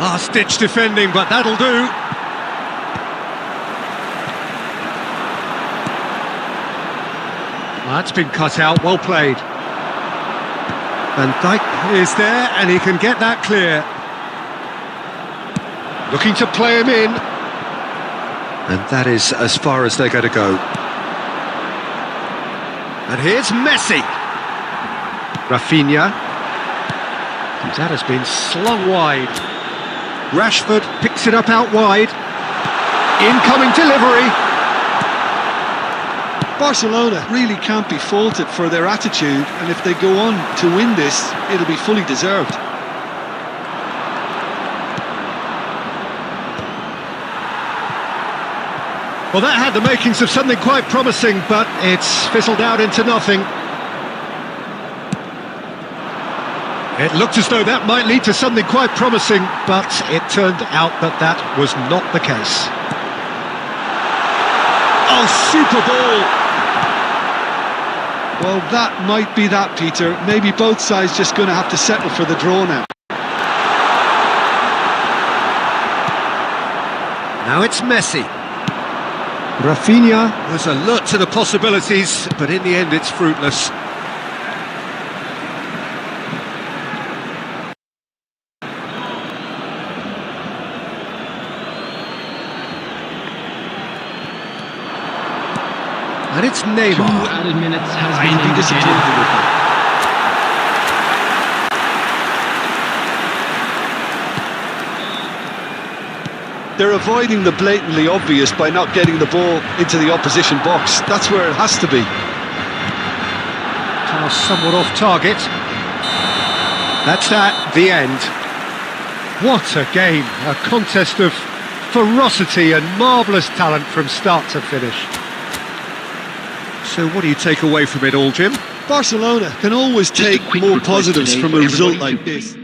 Last-ditch defending, but that'll do. That's been cut out, well played. Van Dijk is there, and he can get that clear. Looking to play him in. And that is as far as they're going to go. And here's Messi. Rafinha. That has been slung wide. Rashford picks it up out wide. Incoming delivery. Barcelona really can't be faulted for their attitude, and if they go on to win this, it'll be fully deserved. Well, that had the makings of something quite promising, but it's fizzled out into nothing. It looked as though that might lead to something quite promising, but it turned out that that was not the case. Oh, super ball! Well, that might be that, Peter. Maybe both sides just going to have to settle for the draw now. Now it's Messi. Rafinha was alert to the possibilities, but in the end it's fruitless. And it's Neymar. 2 added minutes has I'd been be disappointed indicated. with that. They're avoiding the blatantly obvious by not getting the ball into the opposition box. That's where it has to be. Pass somewhat off target. That's that, the end. What a game, a contest of ferocity and marvellous talent from start to finish. So what do you take away from it all, Jim? Barcelona can always Just a take quick more request positives today from for a result everybody like to this.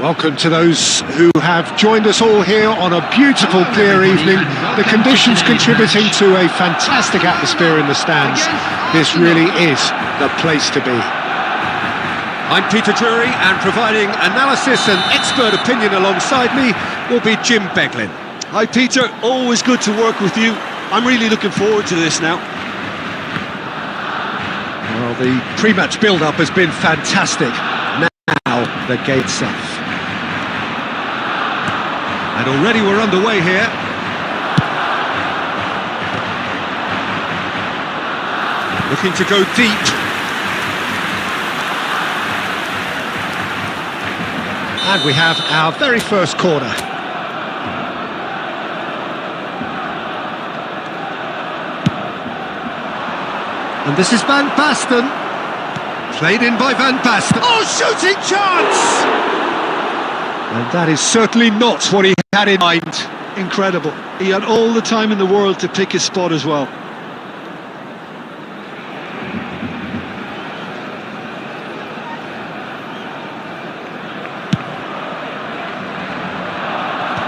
Welcome to those who have joined us all here on a beautiful, clear evening. The conditions contributing to a fantastic atmosphere in the stands. This really is the place to be. I'm Peter Drury, and providing analysis and expert opinion alongside me will be Jim Beglin. Hi Peter, always good to work with you. I'm really looking forward to this now. Well, the pre-match build-up has been fantastic. Now the game's set. And already we're underway here. Looking to go deep. And we have our very first corner. And this is Van Basten. Played in by Van Basten. Oh, shooting chance! And that is certainly not what he had in mind. Incredible. He had all the time in the world to pick his spot as well.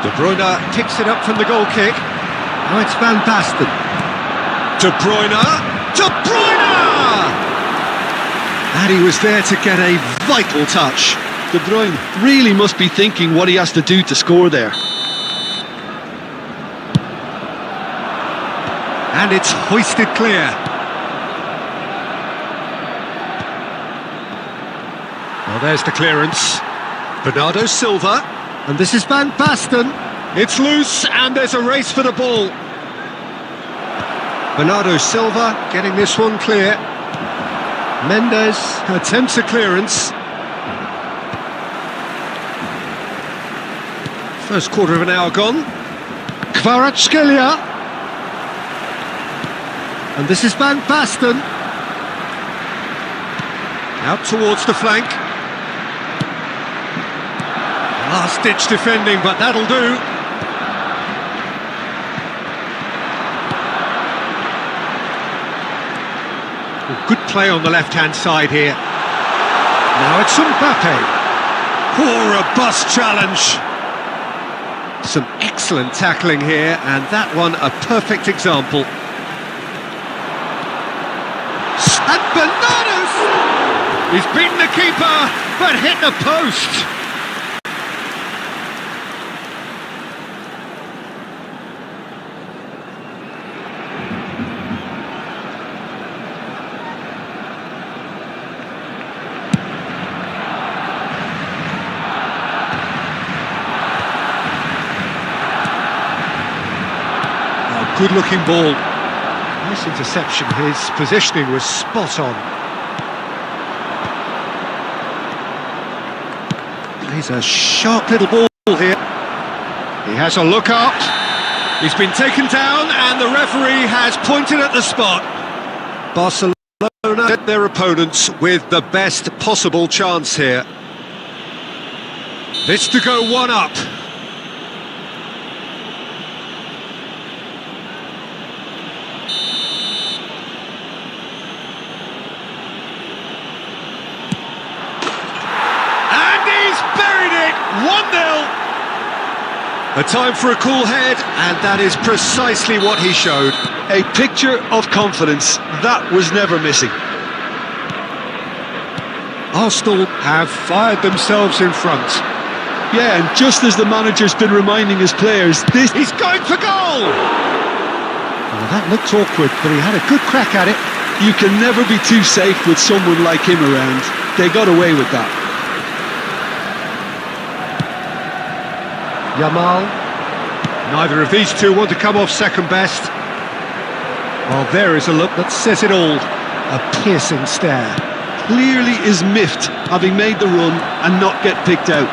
De Bruyne picks it up from the goal kick. Now it's Van Basten. De Bruyne! De Bruyne! And he was there to get a vital touch. De Bruyne really must be thinking what he has to do to score there. And it's hoisted clear. Well, there's the clearance. Bernardo Silva. And this is Van Basten. It's loose, and there's a race for the ball. Bernardo Silva getting this one clear. Mendes attempts a clearance. First quarter of an hour gone. Kvaratskhelia. And this is Van Basten. Out towards the flank. Last-ditch defending, but that'll do. Good play on the left-hand side here. Now it's Mbappe. Oh, robust challenge. Some excellent tackling here, and that one a perfect example. And Bernardo's! He's beaten the keeper, but hit the post. Good-looking ball. Nice interception. His positioning was spot on. Plays a sharp little ball here. He has a look up. He's been taken down, and the referee has pointed at the spot. Barcelona hit their opponents with the best possible chance here. This to go one up. A time for a cool head, and that is precisely what he showed. A picture of confidence, that was never missing. Arsenal have fired themselves in front. Yeah, and just as the manager's been reminding his players, He's going for goal! Well, that looked awkward, but he had a good crack at it. You can never be too safe with someone like him around. They got away with that. Yamal. Neither of these two want to come off second best. Well, there is a look that says it all. A piercing stare. Clearly is miffed, having made the run and not get picked out.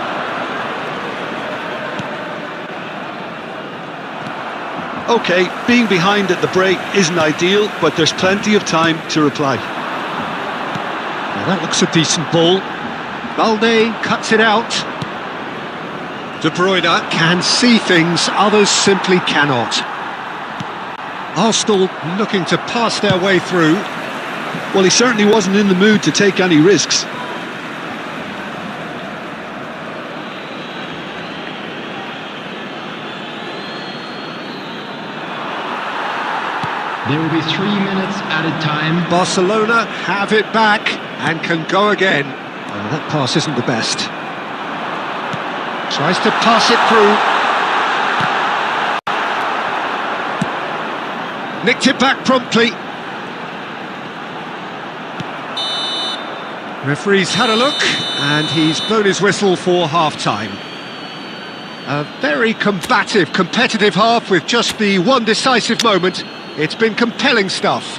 OK, being behind at the break isn't ideal, but there's plenty of time to reply. Well, that looks a decent ball. Balde cuts it out. De Bruyne can see things others simply cannot. Arsenal looking to pass their way through. Well, he certainly wasn't in the mood to take any risks. There will be 3 minutes added time. Barcelona have it back and can go again. Oh, that pass isn't the best. Tries to pass it through. Nicked it back promptly. Referee's had a look and he's blown his whistle for half-time. A very combative, competitive half with just the one decisive moment. It's been compelling stuff.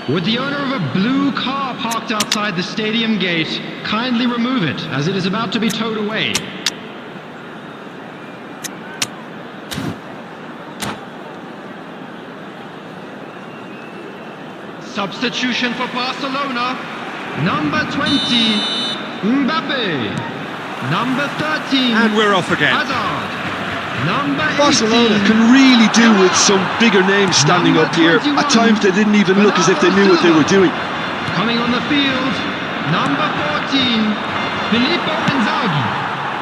Would the owner of a blue car parked outside the stadium gate kindly remove it, as it is about to be towed away? Substitution for Barcelona. Number 20, Mbappe. Number 13, And we're off again. Hazard. Number 18, Barcelona can really do with some bigger names standing up here. At times they didn't even look as if they knew what they were doing. Coming on the field, number 14, Filippo Inzaghi.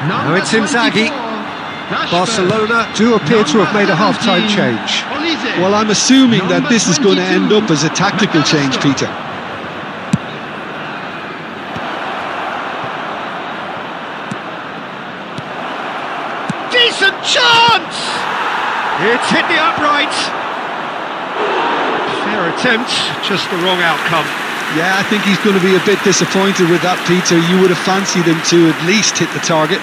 Now it's Inzaghi. 24, Rashford. Barcelona do appear to have made a Number half-time 17, change. Olise. Well, I'm assuming that Number this is going to 22, end up as a tactical change, McAllister. Peter. Decent chance! It's hit the upright. Fair attempt, just the wrong outcome. Yeah, I think he's going to be a bit disappointed with that, Peter. You would have fancied him to at least hit the target.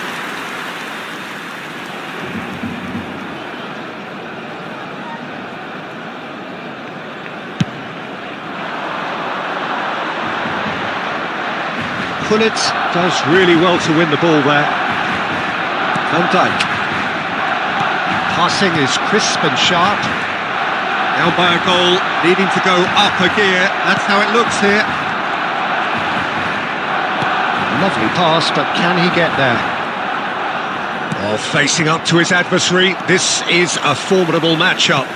Gullit does really well to win the ball there. Van Dijk. Passing is crisp and sharp. Down by a goal, needing to go up a gear. That's how it looks here. Lovely pass, but can he get there? Oh, facing up to his adversary, this is a formidable matchup.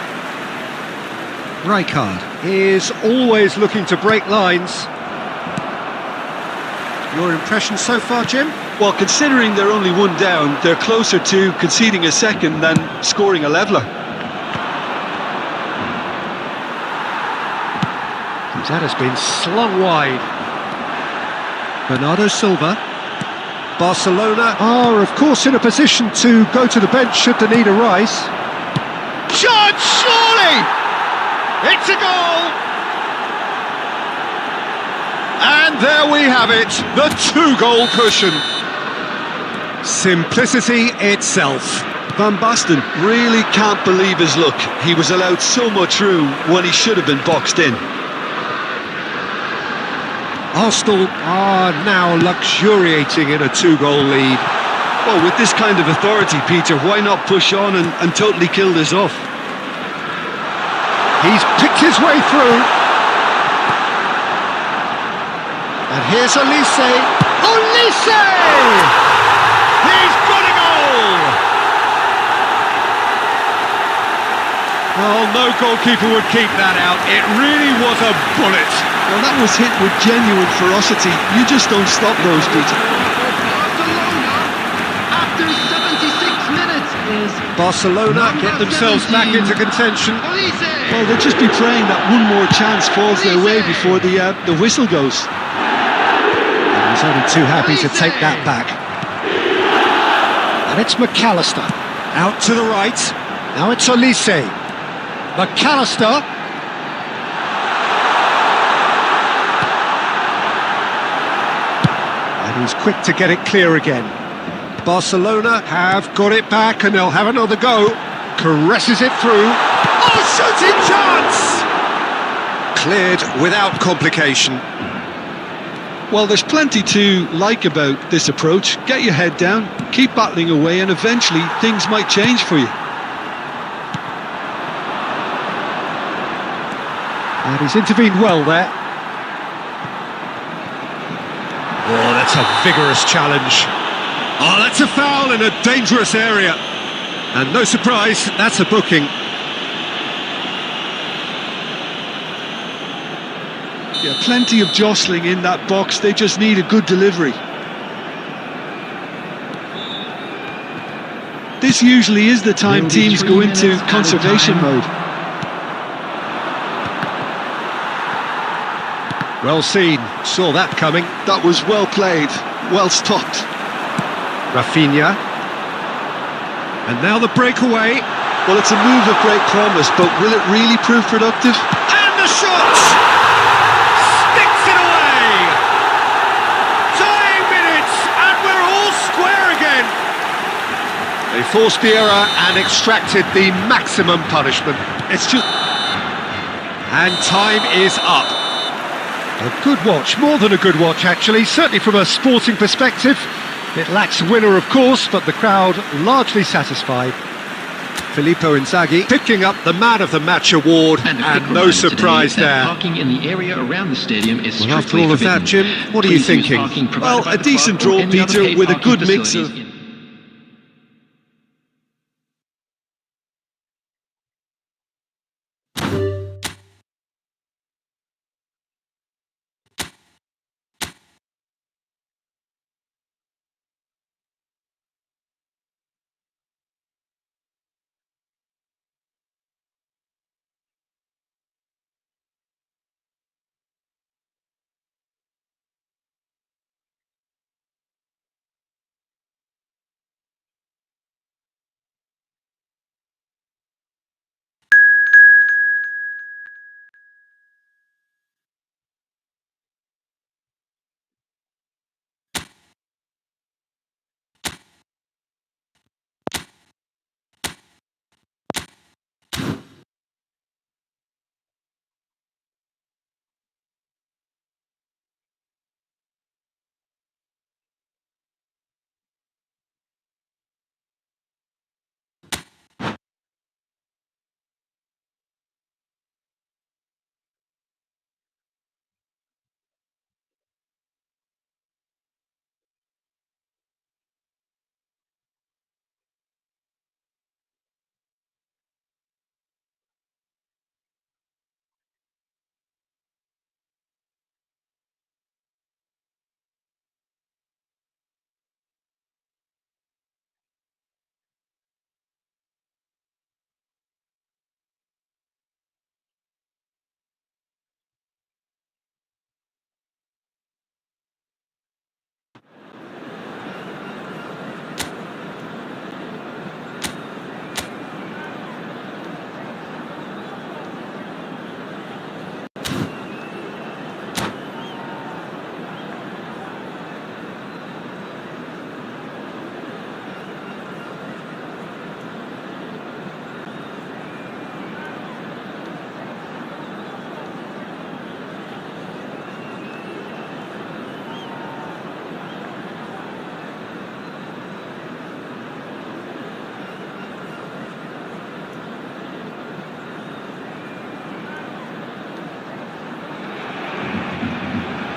Rijkaard is always looking to break lines. Your impression so far, Jim? Well, considering they're only one down, they're closer to conceding a second than scoring a leveller. That has been slung wide. Bernardo Silva. Barcelona are, of course, in a position to go to the bench should the need arise. Chance, surely! It's a goal! And there we have it, the two-goal cushion. Simplicity itself. Van Basten really can't believe his luck. He was allowed so much room when he should have been boxed in. Arsenal are now luxuriating in a two-goal lead. Well, with this kind of authority, Peter, why not push on and totally kill this off? He's picked his way through. And here's Olise. Olise! He's got a goal! Oh, no goalkeeper would keep that out. It really was a bullet. Well, that was hit with genuine ferocity. You just don't stop those, Peter. Barcelona, after 76 minutes, is Barcelona number get themselves 17, back into contention. Olise. Well, they'll just be praying that one more chance falls their way before the whistle goes. He's only too happy to take that back. And it's McAllister. Out to the right. Now it's Olise. McAllister. And he's quick to get it clear again. Barcelona have got it back and they'll have another go. Caresses it through. Oh, shooting chance! Cleared without complication. Well, there's plenty to like about this approach. Get your head down, keep battling away, and eventually things might change for you. And he's intervened well there. Oh, that's a vigorous challenge. Oh, that's a foul in a dangerous area. And no surprise, that's a booking. Yeah, plenty of jostling in that box. They just need a good delivery. This usually is the time teams go into conservation mode. Well seen, saw that coming. That was well played, well stopped. Rafinha. And now the breakaway. Well, it's a move of great promise, but will it really prove productive? And the shot! Sticks it away! Dying minutes, and we're all square again! They forced the error and extracted the maximum punishment. It's just... And time is up. A good watch, more than a good watch actually, certainly from a sporting perspective. It lacks a winner of course, but the crowd largely satisfied. Filippo Inzaghi picking up the Man of the Match award, and no surprise there. Parking in the area around the stadium is Well, after all of that, Jim, what are you thinking? Well, a decent draw, Peter, with a good mix of...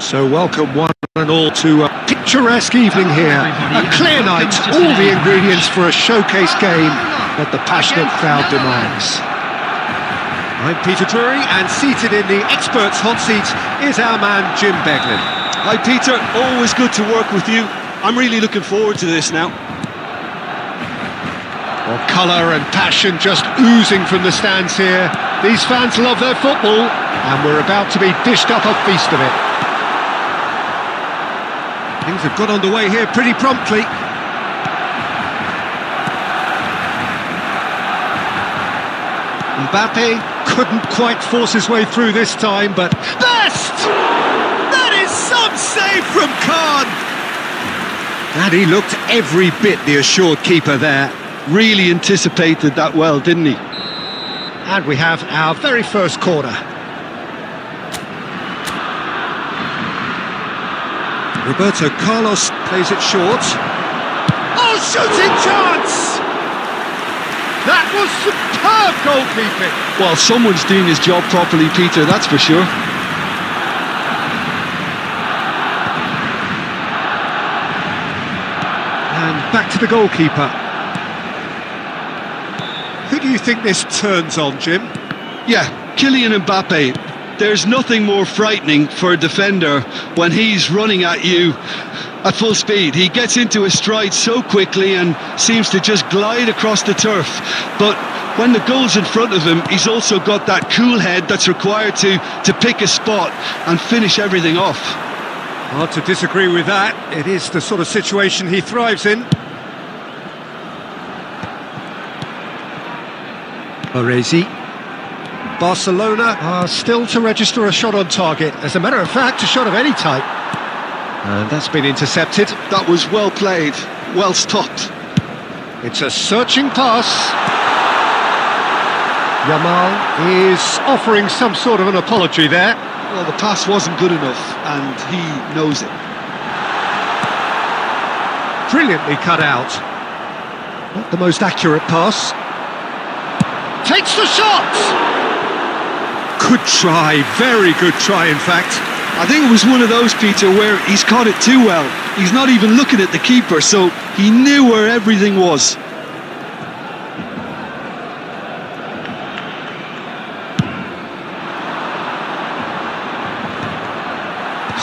So welcome one and all to a picturesque evening here. A clear night, all the ingredients for a showcase game that the passionate crowd demands. I'm Peter Drury, and seated in the experts' hot seat is our man Jim Beglin. Hi Peter, always good to work with you. I'm really looking forward to this now. Well, colour and passion just oozing from the stands here. These fans love their football, and we're about to be dished up a feast of it. Things have got underway here pretty promptly. Mbappe couldn't quite force his way through this time, but best! That is some save from Khan! And he looked every bit the assured keeper there. Really anticipated that well, didn't he? And we have our very first corner. Roberto Carlos plays it short. Oh, shooting chance! That was superb goalkeeping. Well, someone's doing his job properly, Peter, that's for sure. And back to the goalkeeper. Who do you think this turns on, Jim? Yeah, Kylian Mbappe. There's nothing more frightening for a defender when he's running at you at full speed. He gets into his stride so quickly and seems to just glide across the turf. But when the goal's in front of him, he's also got that cool head that's required to pick a spot and finish everything off. Hard to disagree with that. It is the sort of situation he thrives in. Orezi. Barcelona are still to register a shot on target. As a matter of fact, a shot of any type. And that's been intercepted. That was well played, well stopped. It's a searching pass. Yamal is offering some sort of an apology there. Well, the pass wasn't good enough, and he knows it. Brilliantly cut out. Not the most accurate pass. Takes the shot! Good try, very good try in fact. I think it was one of those, Peter, where he's caught it too well. He's not even looking at the keeper, so he knew where everything was.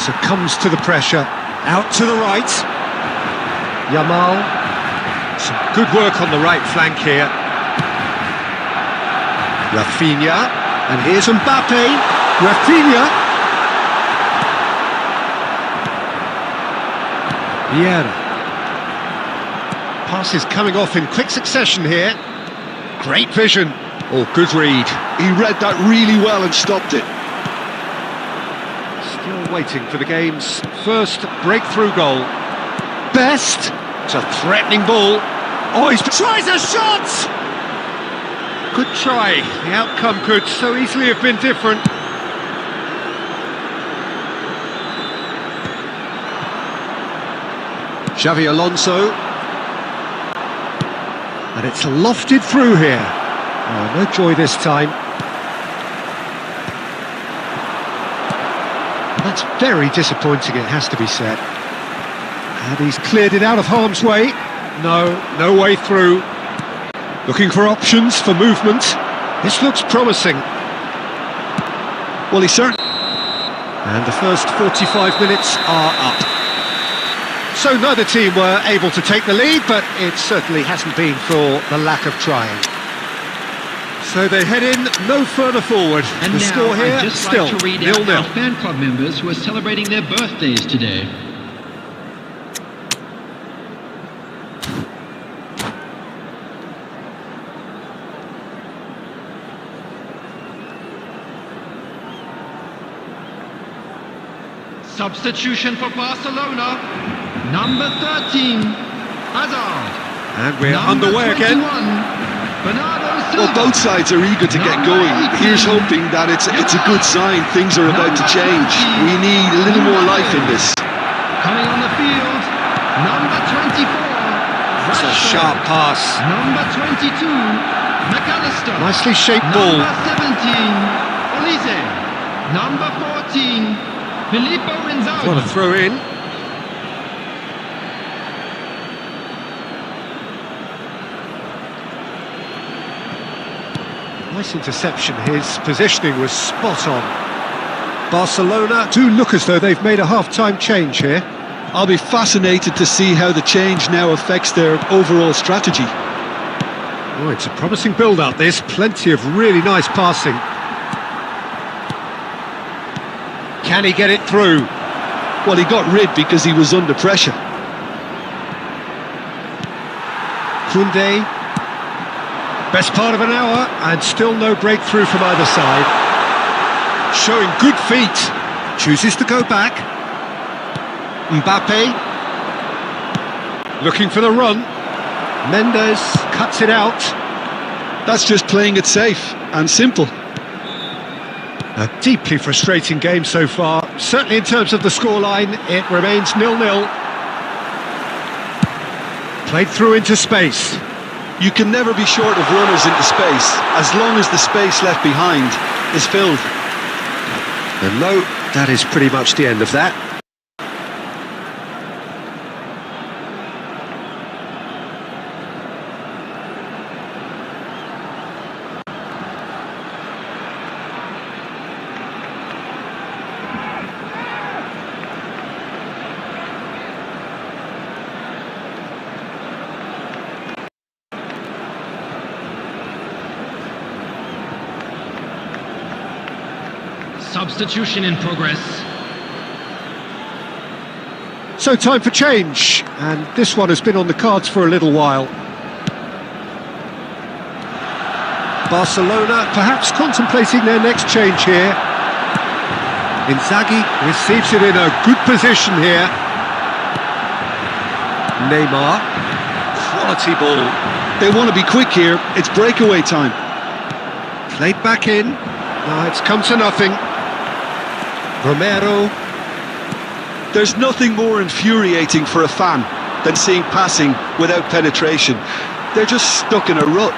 Succumbs to the pressure. Out to the right. Yamal. Some good work on the right flank here. Rafinha. And here's Mbappe. Rafinha. Vieira. Passes coming off in quick succession here. Great vision. Oh, good read. He read that really well and stopped it. Still waiting for the game's first breakthrough goal. Best. It's a threatening ball. Oh, he tries a shot! Good try. The outcome could so easily have been different. Xavi Alonso. And it's lofted through here. Oh, no joy this time. That's very disappointing, it has to be said. And he's cleared it out of harm's way. No way through. Looking for options for movement. This looks promising. Well, he certainly... And the first 45 minutes are up. So neither team were able to take the lead, but it certainly hasn't been for the lack of trying. So they head in no further forward. And the now score here, I'd just still like to read out 0-0. our fan club members who are celebrating their birthdays today. Substitution for Barcelona, number 13, Hazard. And we're Number underway 21, again. Bernardo Silva. Well, both sides are eager to get going. Here's hoping that it's a good sign. Things are about to change. We need a little more life in this. Coming on the field, number 24, It's a Rashford. sharp pass. Number 22, McAllister. Nicely shaped ball. Number 17, Olise. Number 14, Filippo Inzaghi. What a throw in. Nice interception. His positioning was spot on. Barcelona do look as though they've made a half-time change here. I'll be fascinated to see how the change now affects their overall strategy. Oh, it's a promising build-up, this. Plenty of really nice passing. Can he get it through? Well, he got rid because he was under pressure. Koundé. Best part of an hour, and still no breakthrough from either side. Showing good feet. Chooses to go back. Mbappe. Looking for the run. Mendes cuts it out. That's just playing it safe and simple. A deeply frustrating game so far. Certainly in terms of the scoreline, it remains 0-0. Played through into space. You can never be short of runners into space, as long as the space left behind is filled. And no, that is pretty much the end of that. Substitution in progress. So time for change, and this one has been on the cards for a little while. Barcelona perhaps contemplating their next change here. Inzaghi receives it in a good position here. Neymar, quality ball. They want to be quick here, it's breakaway time. Played back in. Now it's come to nothing. Romero. There's nothing more infuriating for a fan than seeing passing without penetration. They're just stuck in a rut.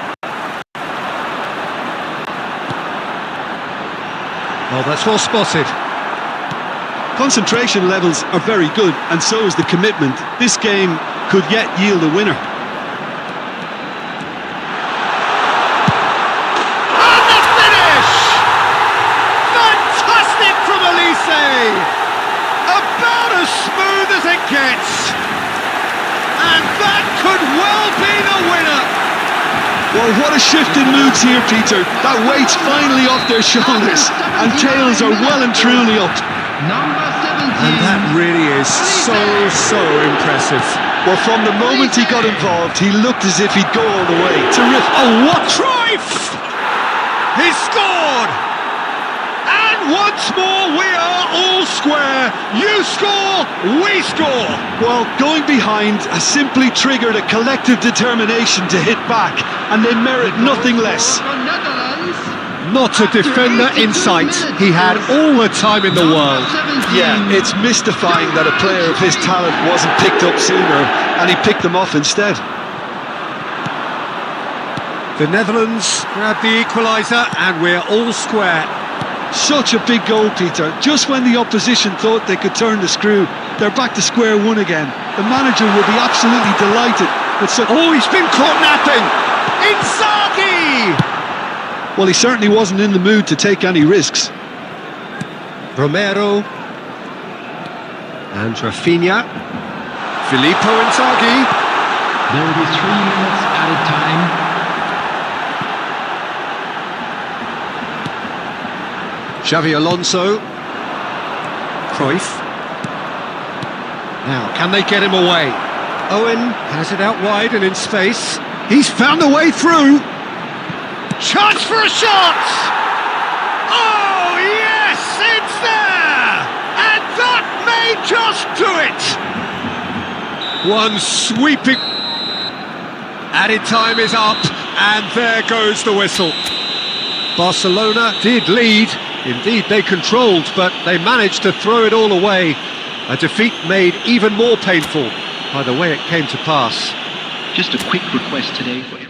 Oh, that's well spotted. Concentration levels are very good, and so is the commitment. This game could yet yield a winner. And the finish! Fantastic from Elise! About as smooth as it gets. And that could well be the winner. Well, what a shift in moods here, Peter. That weight's finally off their shoulders, and tails are well and truly up. Number 17. And that really is so impressive. Well, from the moment he got involved, he looked as if he'd go all the way. Terrific. Oh, what triumph! He scored! And once more we are all square. You score, we score. Well, going behind has simply triggered a collective determination to hit back, and they merit nothing less. For Netherlands. Not a defender in sight. He had all the time in the world. Yeah, it's mystifying that a player of his talent wasn't picked up sooner, and he picked them off instead. The Netherlands grab the equaliser, and we're all square. Such a big goal, Peter. Just when the opposition thought they could turn the screw, they're back to square one again. The manager will be absolutely delighted with such... Oh, he's been caught napping! Inzaghi! Well, he certainly wasn't in the mood to take any risks. Romero. And Rafinha. Filippo Inzaghi. There will be 3 minutes added time. Xavi Alonso. Cruyff. Now, can they get him away? Owen has it out wide and in space. He's found a way through. Chance for a shot! Oh, yes, it's there! And that may just do it! One sweeping... Added time is up, and there goes the whistle. Barcelona did lead. Indeed, they controlled, but they managed to throw it all away. A defeat made even more painful by the way it came to pass. Just a quick request today for everyone.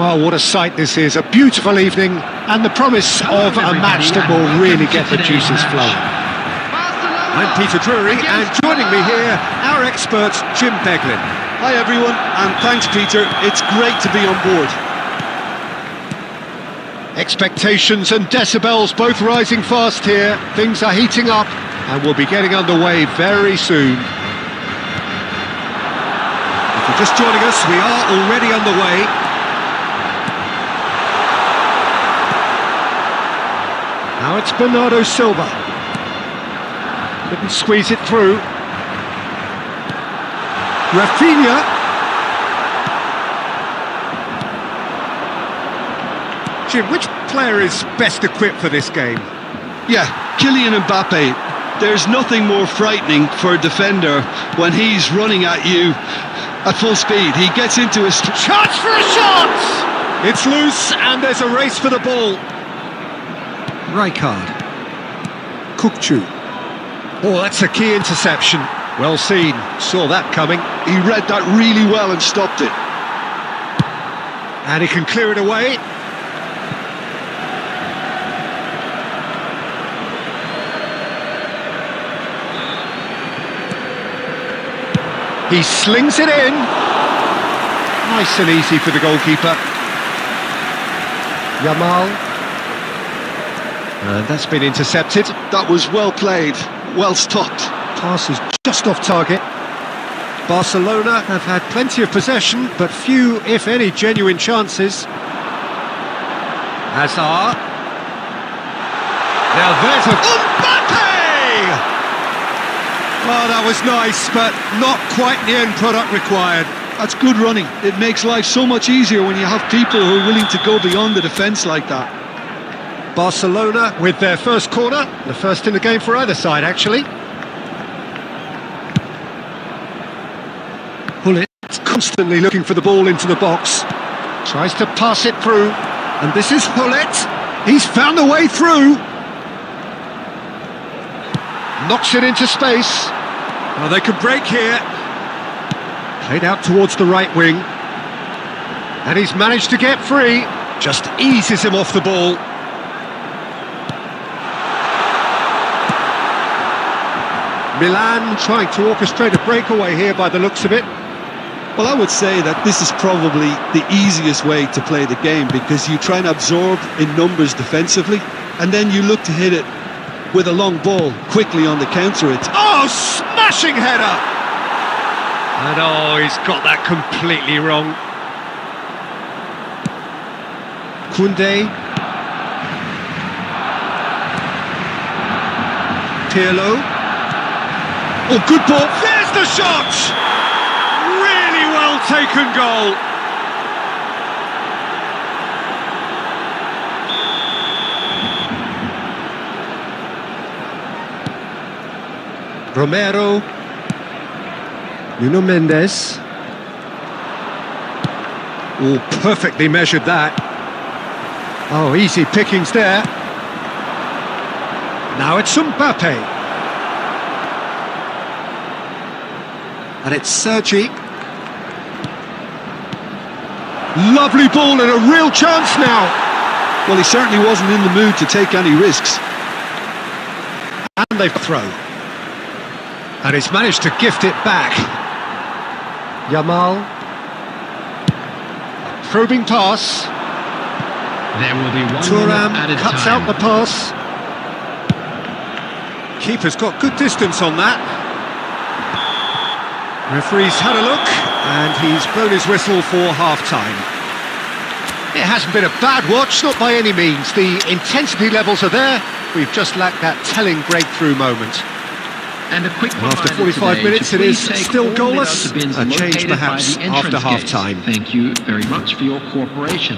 Well, what a sight this is. A beautiful evening and the promise of a match that will really get the juices flowing. I'm Peter Drury, and joining me here, our expert, Jim Beglin. Hi everyone, and thanks Peter, it's great to be on board. Expectations and decibels both rising fast here. Things are heating up and we'll be getting underway very soon. If you're just joining us, we are already underway. Now it's Bernardo Silva. Couldn't squeeze it through. Rafinha. Jim, which player is best equipped for this game? Yeah, Kylian Mbappe. There's nothing more frightening for a defender when he's running at you at full speed. He gets into his... Chance for a shot! It's loose and there's a race for the ball. Rijkaard. Kukçu. Oh, that's a key interception. Well seen. Saw that coming. He read that really well and stopped it. And he can clear it away. He slings it in. Nice and easy for the goalkeeper. Yamal. And that's been intercepted. That was well played, well stopped. Pass is just off target. Barcelona have had plenty of possession, but few, if any, genuine chances. Hazard. Now there's a... Mbappe! Oh, that was nice, but not quite the end product required. That's good running. It makes life so much easier when you have people who are willing to go beyond the defence like that. Barcelona with their first corner, the first in the game for either side, actually. Hullet constantly looking for the ball into the box. Tries to pass it through, and this is Hullet. He's found a way through. Knocks it into space. Well, they could break here. Played out towards the right wing. And he's managed to get free. Just eases him off the ball. Milan trying to orchestrate a breakaway here by the looks of it. Well, I would say that this is probably the easiest way to play the game, because you try and absorb in numbers defensively, and then you look to hit it with a long ball quickly on the counter. Oh, smashing header! And oh, he's got that completely wrong. Koundé. Pirlo. Oh, good ball. There's the shot! Really well taken goal. Romero. Nuno Mendes. Oh, perfectly measured that. Oh, easy pickings there. Now it's Mbappe. And it's Sergi. Lovely ball and a real chance now. Well, he certainly wasn't in the mood to take any risks. And they've thrown. And he's managed to gift it back. Yamal. Probing pass. There will be one Thuram added cuts time. out the pass. Keeper's got good distance on that. Referee's had a look, and he's blown his whistle for half-time. It hasn't been a bad watch, not by any means. The intensity levels are there. We've just lacked that telling breakthrough moment. And a quick After 45 minutes, it is still goalless. A change perhaps after half-time. Thank you very much for your cooperation.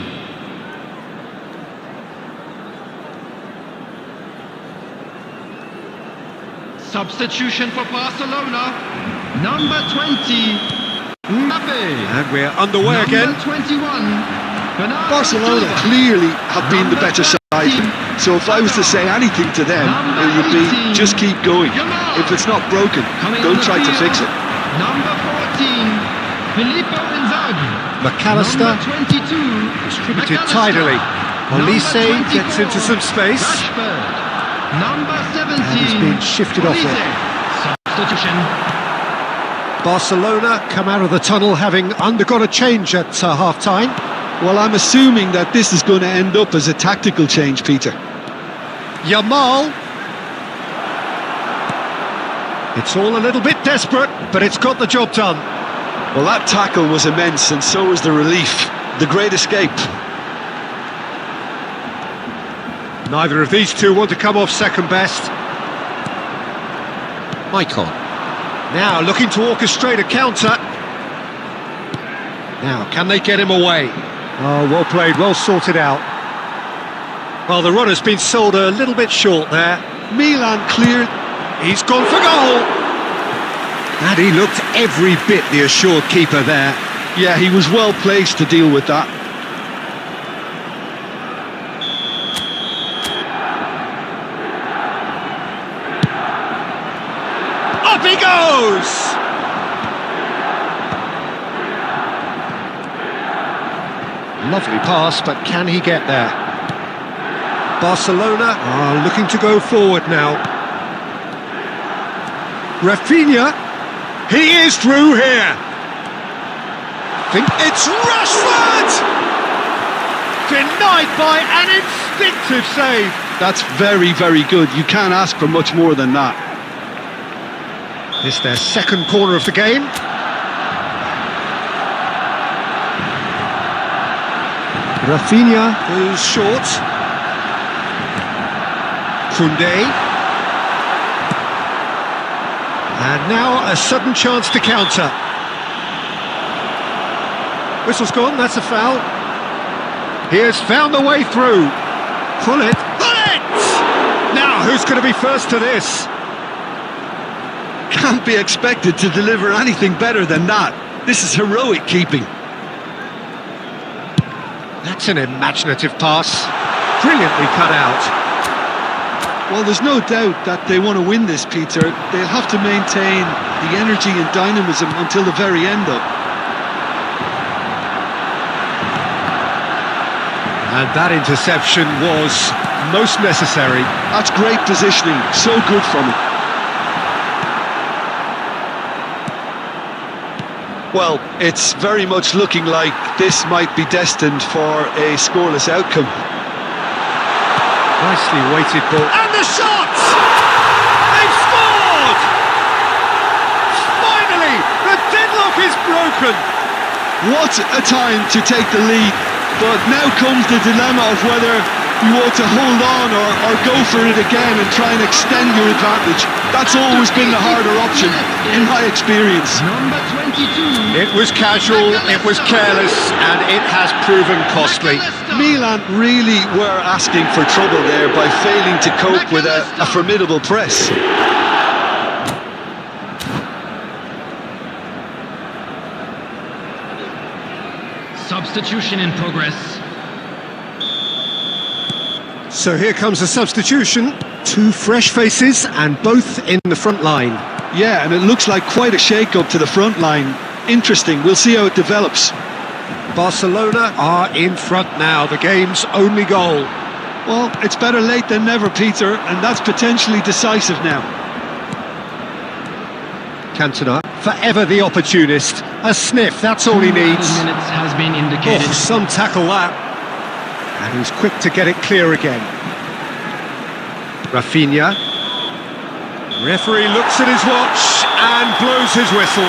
Substitution for Barcelona. Number 20, Mbappe. And we're underway again. Number 21, Bernardo Barcelona Silva. clearly have been the better side. So if I was to say anything to them, it would be just keep going. If it's not broken, don't try to fix it. Number 14, Filippo Inzaghi. McAllister. Number 22, Distributed tidily. Olise gets into some space. Rashford. Number 17. And he's been shifted off it. Substitution. Barcelona come out of the tunnel having undergone a change at half-time. Well, I'm assuming that this is going to end up as a tactical change, Peter. Yamal. It's all a little bit desperate, but it's got the job done. Well, that tackle was immense, and so was the relief. The great escape. Neither of these two want to come off second best. Michael. Now looking to orchestrate a counter. Now, can they get him away? Oh, well played, well sorted out. Well, the runner's been sold a little bit short there. Milan cleared. He's gone for goal! And he looked every bit the assured keeper there. Yeah, he was well placed to deal with that. Up he goes! Lovely pass, but can he get there? Barcelona are looking to go forward now. Rafinha, he is through here. Think it's Rashford! Denied by an instinctive save. That's very, very good. You can't ask for much more than that. It's their second corner of the game. Rafinha goes short. Koundé. And now a sudden chance to counter. Whistle's gone, that's a foul. He has found the way through. Pull it. Pull it! Now, who's going to be first to this? Can't be expected to deliver anything better than that. This is heroic keeping. That's an imaginative pass. Brilliantly cut out. Well, there's no doubt that they want to win this, Peter. They'll have to maintain the energy and dynamism until the very end, though. And that interception was most necessary. That's great positioning. So good from him. Well, it's very much looking like this might be destined for a scoreless outcome. Nicely weighted ball. And the shot! They've scored! Finally, the deadlock is broken. What a time to take the lead. But now comes the dilemma of whether you ought to hold on or go for it again and try and extend your advantage. That's always been the harder option, in my experience. Number 22. It was casual, it was careless, and it has proven costly. Milan really were asking for trouble there by failing to cope with a formidable press. Substitution in progress. So here comes a substitution. Two fresh faces and both in the front line. Yeah, and it looks like quite a shake-up to the front line. Interesting, we'll see how it develops. Barcelona are in front now, the game's only goal. Well, it's better late than never, Peter, and that's potentially decisive now. Cantona, forever the opportunist. A sniff, that's all he needs. Minutes has been indicated. Oh, some tackle that. And he's quick to get it clear again. Rafinha. Referee looks at his watch and blows his whistle.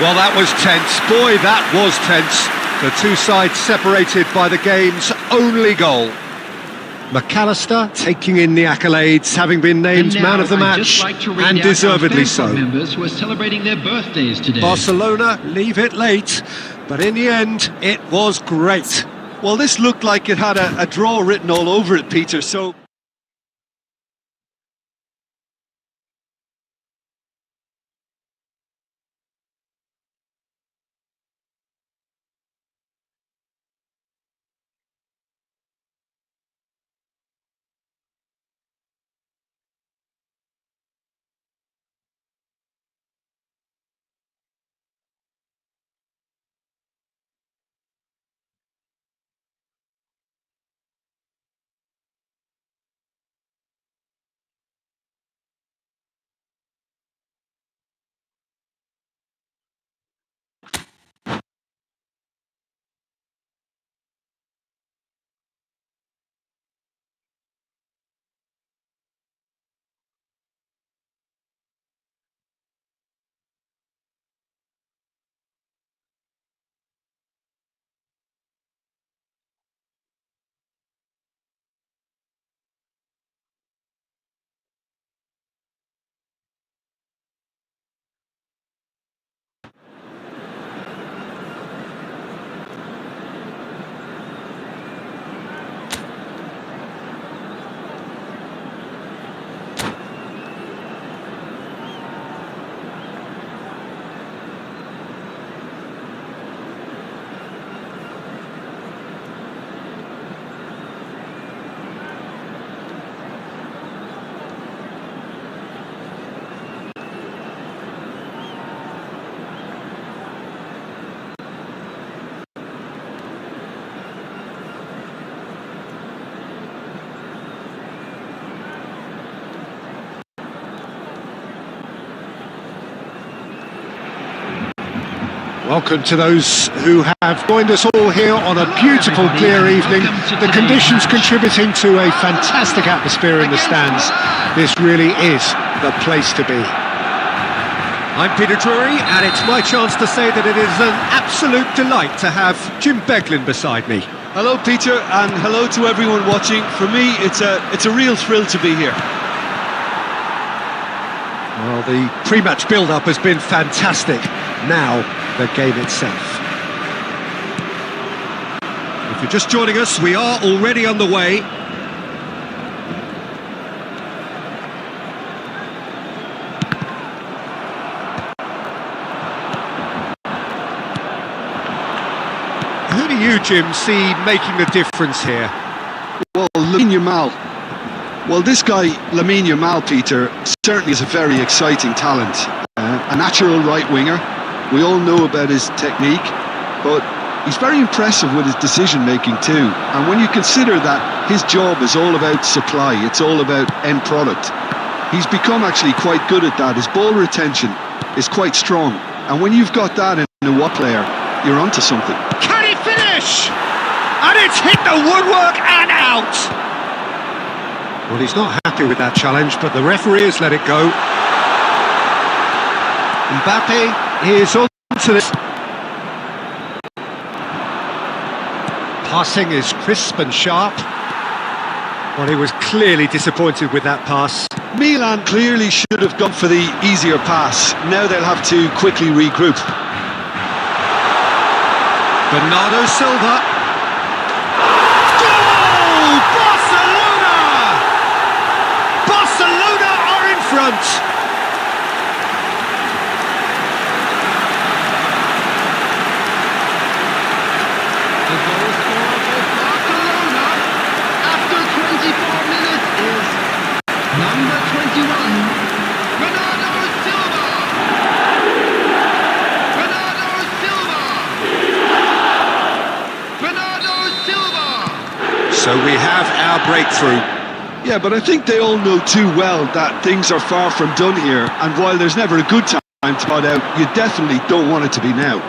Well, that was tense. Boy, that was tense. The two sides separated by the game's only goal. McAllister taking in the accolades, having been named man of the match, and deservedly so. Members who are celebrating their birthdays today. Barcelona leave it late, but in the end, it was great. Well, this looked like it had a draw written all over it, Peter, so... Welcome to those who have joined us all here on a beautiful, clear evening. The conditions contributing to a fantastic atmosphere in the stands. This really is the place to be. I'm Peter Drury, and it's my chance to say that it is an absolute delight to have Jim Beglin beside me. Hello, Peter, and hello to everyone watching. For me, it's a real thrill to be here. Well, the pre-match build-up has been fantastic. Now, the game itself. If you're just joining us, we are already on the way. Who do you, Jim, see making the difference here? Well, Lamine Yamal. Well, this guy, Lamine Yamal, Peter, certainly is a very exciting talent. A natural right winger. We all know about his technique, but he's very impressive with his decision-making too. And when you consider that his job is all about supply, it's all about end product, he's become actually quite good at that. His ball retention is quite strong. And when you've got that in a what player, you're onto something. Can he finish? And it's hit the woodwork and out! Well, he's not happy with that challenge, but the referee has let it go. Mbappe is on to this. Passing is crisp and sharp. Well, he was clearly disappointed with that pass. Milan clearly should have gone for the easier pass. Now they'll have to quickly regroup. Bernardo Silva. Goal! Barcelona! Barcelona are in front. The goal scorer for Barcelona after 24 minutes is number 21, Bernardo Silva. Bernardo Silva. Bernardo Silva. So we have our breakthrough. Yeah, but I think they all know too well that things are far from done here. And while there's never a good time to put out, you definitely don't want it to be now.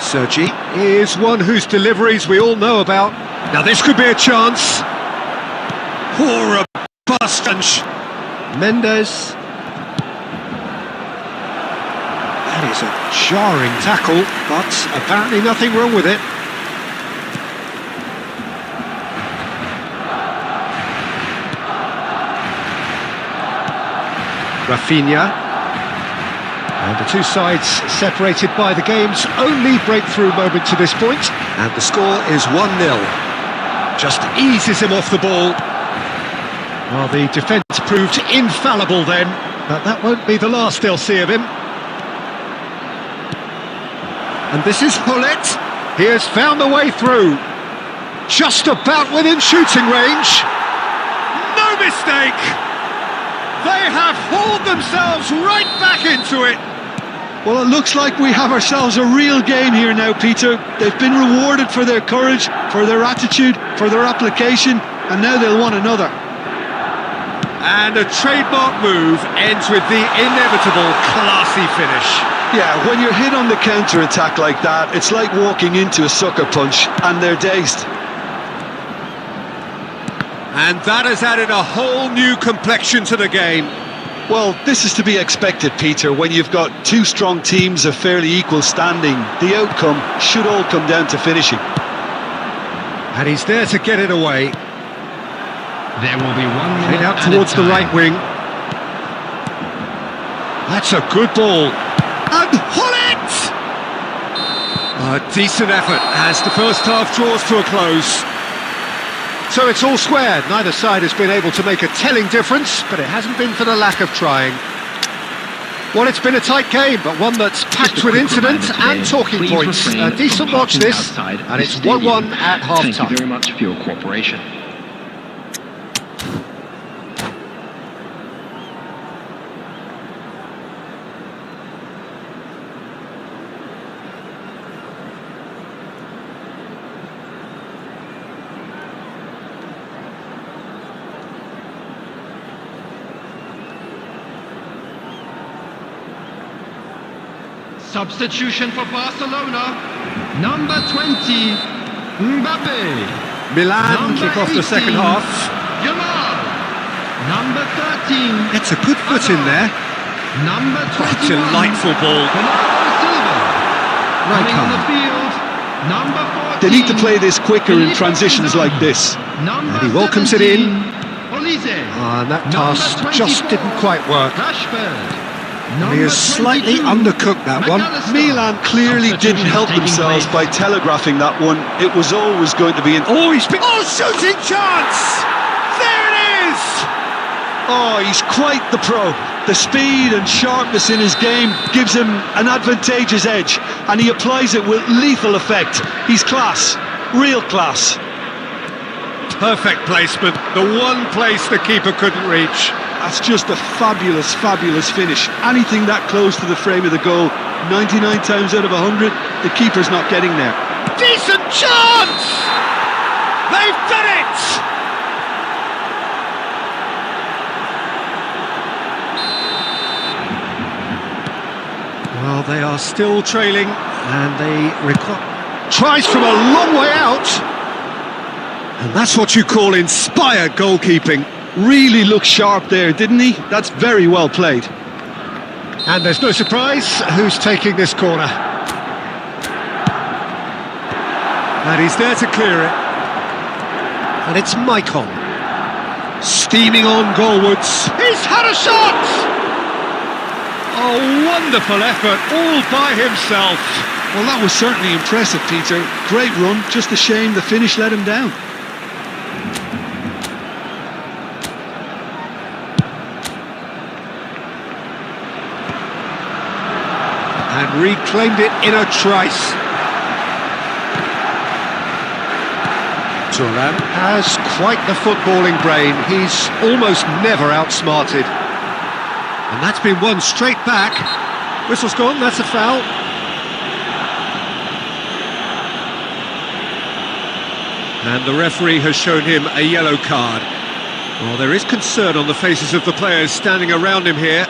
Sergi is one whose deliveries we all know about. Now this could be a chance. Poor a bust. Mendes. That is a jarring tackle, but apparently nothing wrong with it. Rafinha. And the two sides separated by the game's only breakthrough moment to this point. And the score is 1-0. Just eases him off the ball. Well, the defence proved infallible then, but that won't be the last they'll see of him. And this is Hullet. He has found the way through. Just about within shooting range. No mistake! They have hauled themselves right back into it. Well, it looks like we have ourselves a real game here now, Peter. They've been rewarded for their courage, for their attitude, for their application, and now they'll want another. And a trademark move ends with the inevitable classy finish. Yeah, when you're hit on the counter-attack like that, it's like walking into a sucker punch, and they're dazed. And that has added a whole new complexion to the game. Well, this is to be expected, Peter. When you've got two strong teams of fairly equal standing, the outcome should all come down to finishing. And he's there to get it away. There will be 1 minute Played out at towards a the time. right wing. That's a good ball. And Hullet! A decent effort as the first half draws to a close. So it's all squared. Neither side has been able to make a telling difference, but it hasn't been for the lack of trying. Well, it's been a tight game, but one that's packed with incident and talking points. A decent watch this, and it's 1-1 at half-time. Thank you very much for your cooperation. Substitution for Barcelona. Number 20, Mbappe. Milan Number kick off the 18, second half. Yamal. Number 13. Gets a good foot in there. Number 21. Delightful ball. Bernardo Silva. Coming on the Rijkaard. field. Number 14. They need to play this quicker in transitions like this. Number And he welcomes it in. 17, Olise. And that Number pass 24, just didn't quite work. Rashford. He Number has slightly 22, undercooked that one. McAllister. Milan clearly didn't help Substitution themselves taking by telegraphing that one. It was always going to be an... Oh, he's been... Oh, shooting chance! There it is! Oh, he's quite the pro. The speed and sharpness in his game gives him an advantageous edge, and he applies it with lethal effect. He's class, real class. Perfect placement. The one place the keeper couldn't reach. That's just a fabulous, fabulous finish. Anything that close to the frame of the goal, 99 times out of 100, the keeper's not getting there. Decent chance! They've done it! Well, they are still trailing, and they require... Tries from a long way out! And that's what you call inspired goalkeeping. Really looked sharp there, didn't he? That's very well played. And there's no surprise who's taking this corner. And he's there to clear it. And it's Maicon. Steaming on goalwards. He's had a shot! Oh, wonderful effort, all by himself. Well, that was certainly impressive, Peter. Great run, just a shame the finish let him down. And reclaimed it in a trice. Thuram has quite the footballing brain. He's almost never outsmarted. And that's been won straight back. Whistle's gone, that's a foul. And the referee has shown him a yellow card. Well, there is concern on the faces of the players standing around him here.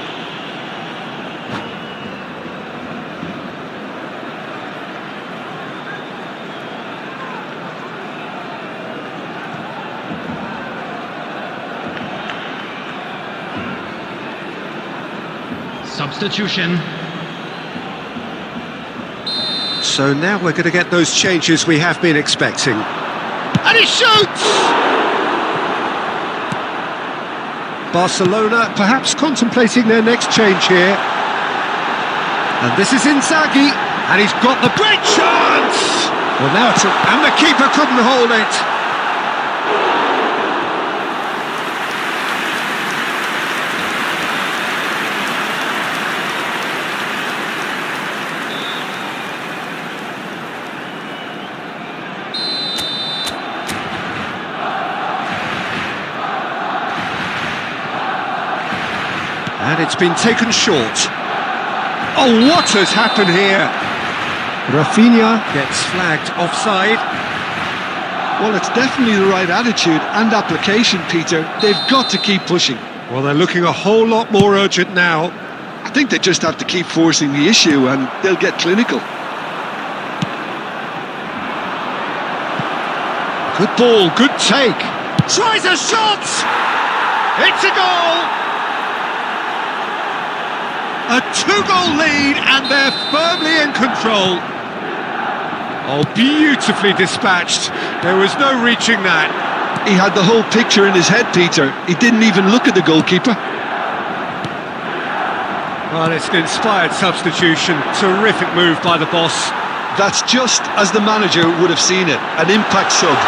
Substitution. So now we're going to get those changes we have been expecting. And he shoots! Barcelona perhaps contemplating their next change here. And this is Inzaghi, and he's got the great chance! Well, now it's... And the keeper couldn't hold it. And it's been taken short. Oh, what has happened here? Rafinha gets flagged offside. Well, it's definitely the right attitude and application, Peter. They've got to keep pushing. Well, they're looking a whole lot more urgent now. I think they just have to keep forcing the issue and they'll get clinical. Good ball, good take. Tries a shot! It's a goal! A two-goal lead, and they're firmly in control. Oh, beautifully dispatched. There was no reaching that. He had the whole picture in his head, Peter. He didn't even look at the goalkeeper. Well, it's an inspired substitution. Terrific move by the boss. That's just as the manager would have seen it. An impact sub.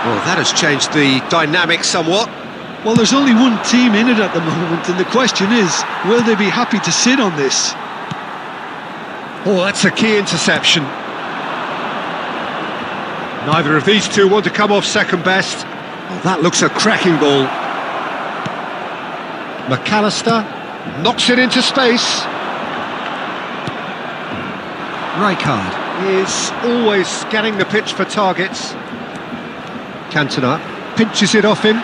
Well, that has changed the dynamic somewhat. Well, there's only one team in it at the moment, and the question is, will they be happy to sit on this? Oh, that's a key interception. Neither of these two want to come off second best. Oh, that looks a cracking ball. McAllister knocks it into space. Rijkaard is always scanning the pitch for targets. Cantona pinches it off him.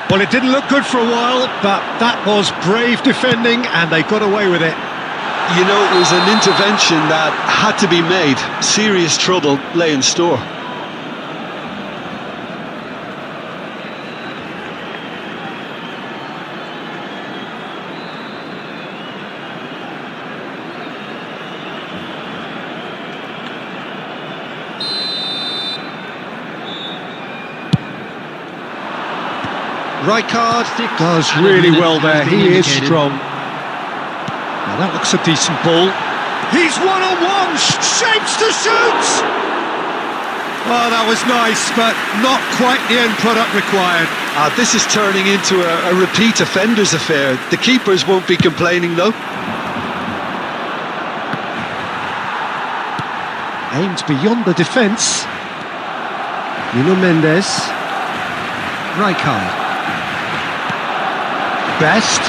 Well, it didn't look good for a while, but that was brave defending, and they got away with it. You know, it was an intervention that had to be made. Serious trouble lay in store. Rijkaard does really well there, he is strong. Now that looks a decent ball. He's one-on-one, shapes to shoot! Oh, that was nice, but not quite the end product required. This is turning into a repeat offenders affair. The keepers won't be complaining though. Aimed beyond the defence. Nuno Mendes. Rijkaard. Best.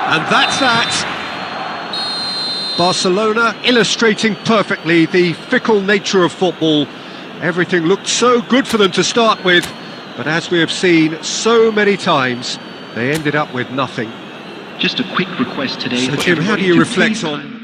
And that's that. Barcelona illustrating perfectly the fickle nature of football. Everything looked so good for them to start with, but as we have seen so many times, they ended up with nothing. Just a quick request today. So for Jim, how do everybody you to reflect please- on...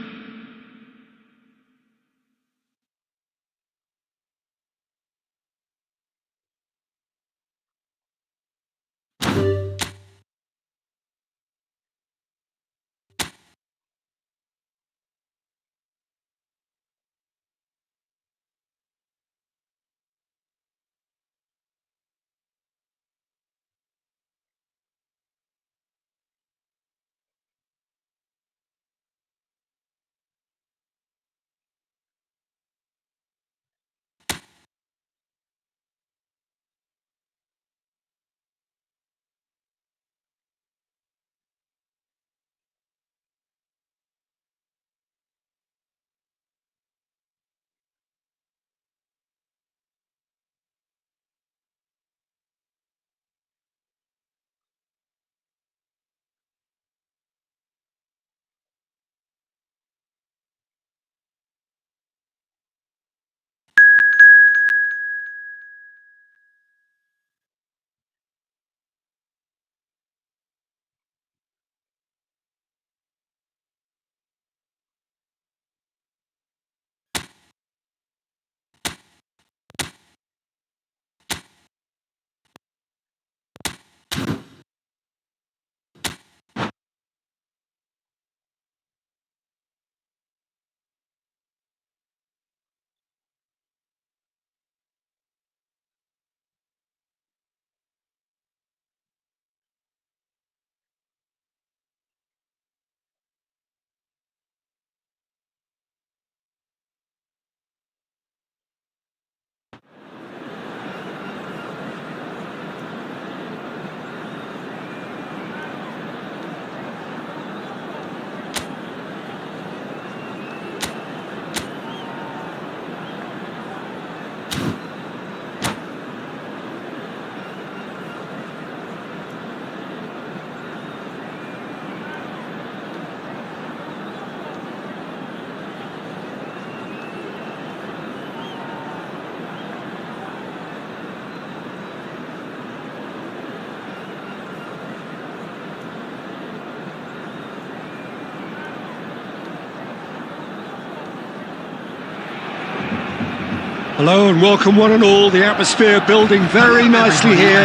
Hello and welcome one and all, the atmosphere building very nicely here.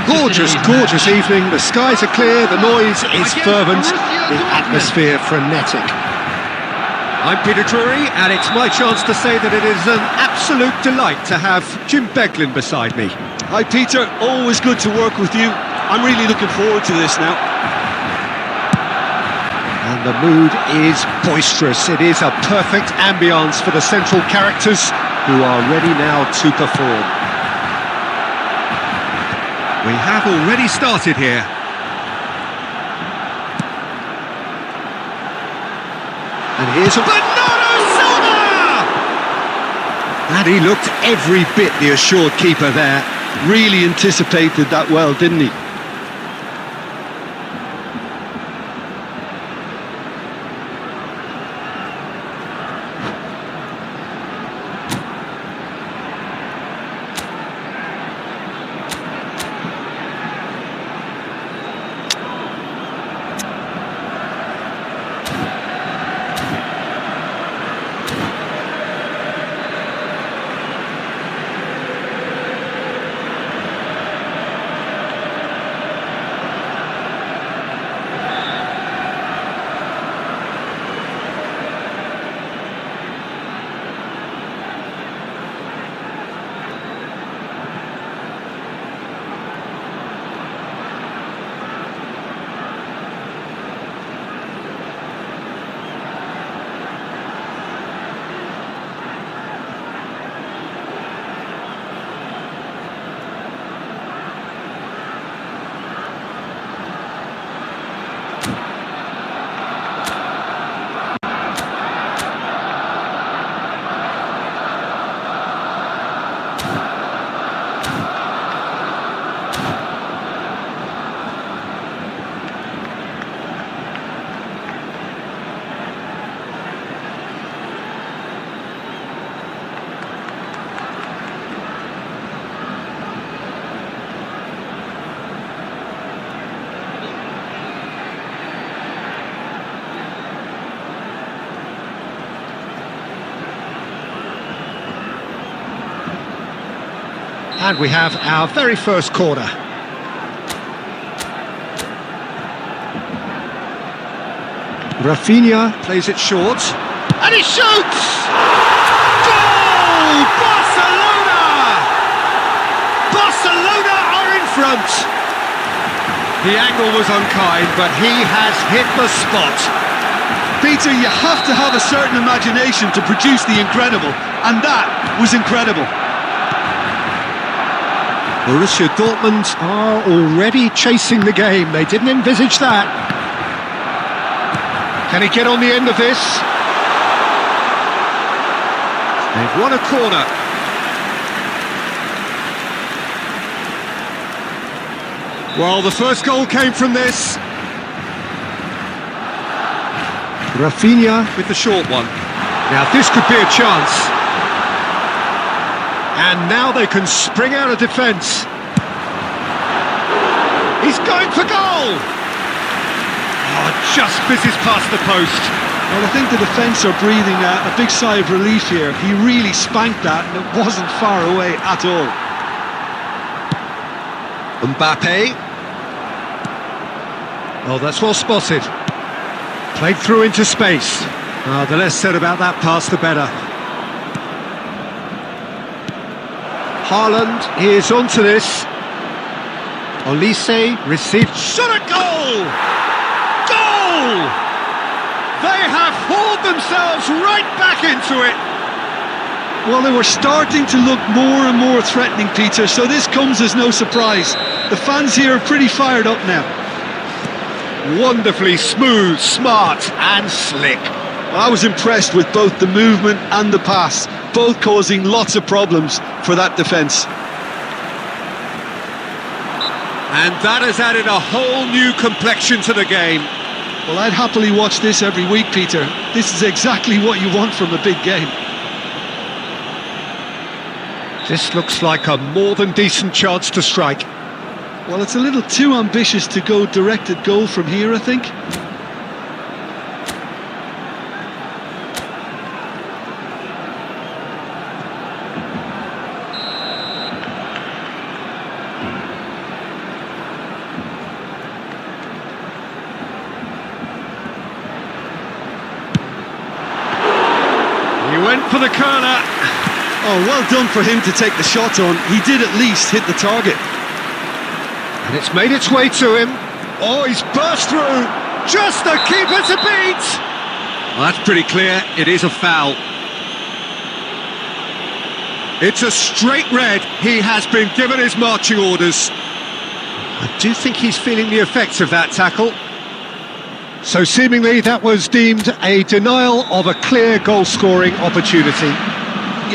Gorgeous, gorgeous evening, the skies are clear, the noise is fervent, the atmosphere frenetic. I'm Peter Drury and it's my chance to say that it is an absolute delight to have Jim Beglin beside me. Hi Peter, always good to work with you. I'm really looking forward to this now. And the mood is boisterous, it is a perfect ambience for the central characters who are ready now to perform. We have already started here. And here's a Bernardo Silva! And he looked every bit the assured keeper there. Really anticipated that well, didn't he? And we have our very first corner. Rafinha plays it short, and he shoots! Goal! Barcelona! Barcelona are in front! The angle was unkind, but he has hit the spot. Peter, you have to have a certain imagination to produce the incredible, and that was incredible. Borussia Dortmund are already chasing the game. They didn't envisage that. Can he get on the end of this? They've won a corner. Well, the first goal came from this. Rafinha with the short one. Now this could be a chance. And now they can spring out of defence. He's going for goal! Oh, just misses past the post. Well, I think the defence are breathing a big sigh of relief here. He really spanked that, and it wasn't far away at all. Mbappe. Oh, that's well spotted. Played through into space. Oh, the less said about that pass, the better. Haaland is onto this. Olise received. Shot at goal! Goal! They have hauled themselves right back into it. Well, they were starting to look more and more threatening, Peter, so this comes as no surprise. The fans here are pretty fired up now. Wonderfully smooth, smart and slick. I was impressed with both the movement and the pass, both causing lots of problems for that defence. And that has added a whole new complexion to the game. Well, I'd happily watch this every week, Peter. This is exactly what you want from a big game. This looks like a more than decent chance to strike. Well, it's a little too ambitious to go directed goal from here, I think. He went for the corner. Oh, well done for him to take the shot on. He did at least hit the target. And it's made its way to him. Oh, he's burst through. Just the keeper to beat. Well, that's pretty clear. It is a foul. It's a straight red. He has been given his marching orders. I do think he's feeling the effects of that tackle. So seemingly that was deemed a denial of a clear goal-scoring opportunity.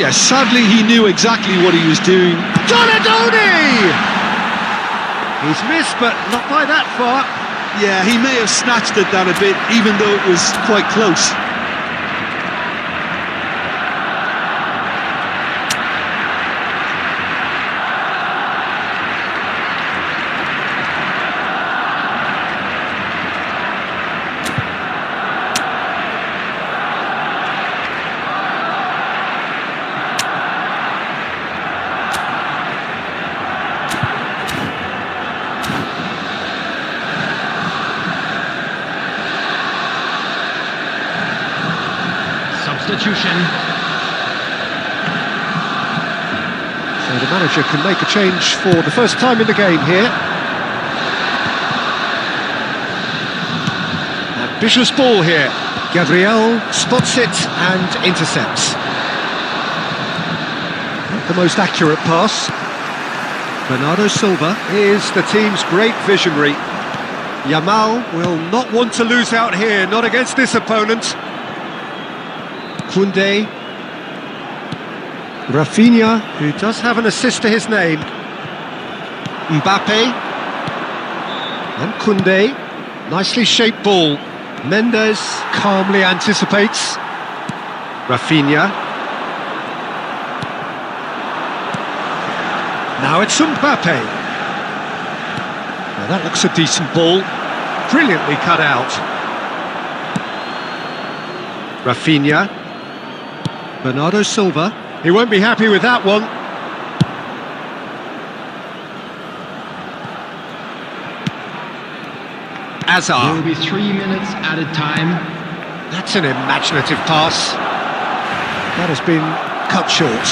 Yes, sadly he knew exactly what he was doing. Donadoni! He's missed, but not by that far. Yeah, he may have snatched at that a bit, even though it was quite close. Substitution. So the manager can make a change for the first time in the game here. Ambitious ball here. Gabriel spots it and intercepts. Not the most accurate pass. Bernardo Silva is the team's great visionary. Yamal will not want to lose out here, not against this opponent. Koundé, Rafinha, who does have an assist to his name, Mbappe, and Koundé, nicely shaped ball. Mendes calmly anticipates. Rafinha. Now it's Mbappe. Now that looks a decent ball, brilliantly cut out. Rafinha. Bernardo Silva, he won't be happy with that one. There Azar. will be 3 minutes added time. That's an imaginative pass. That has been cut short.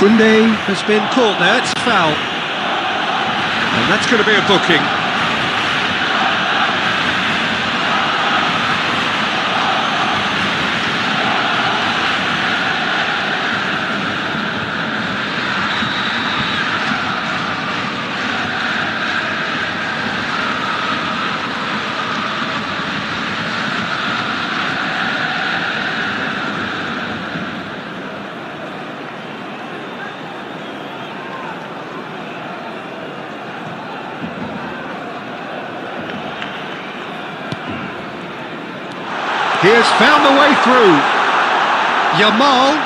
Koundé has been caught there, it's foul. And that's going to be a booking. He has found the way through. Yamal.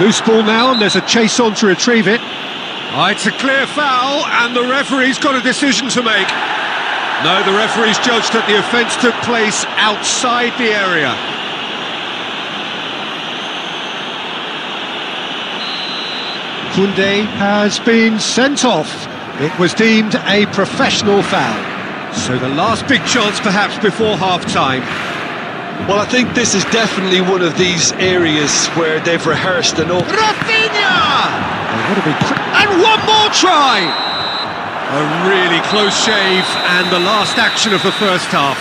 Loose ball now, and there's a chase on to retrieve it. Oh, it's a clear foul, and the referee's got a decision to make. No, the referee's judged that the offence took place outside the area. Koundé has been sent off. It was deemed a professional foul. So the last big chance perhaps before half-time. Well, I think this is definitely one of these areas where they've rehearsed enough. Rafinha! And one more try! A really close shave, and the last action of the first half.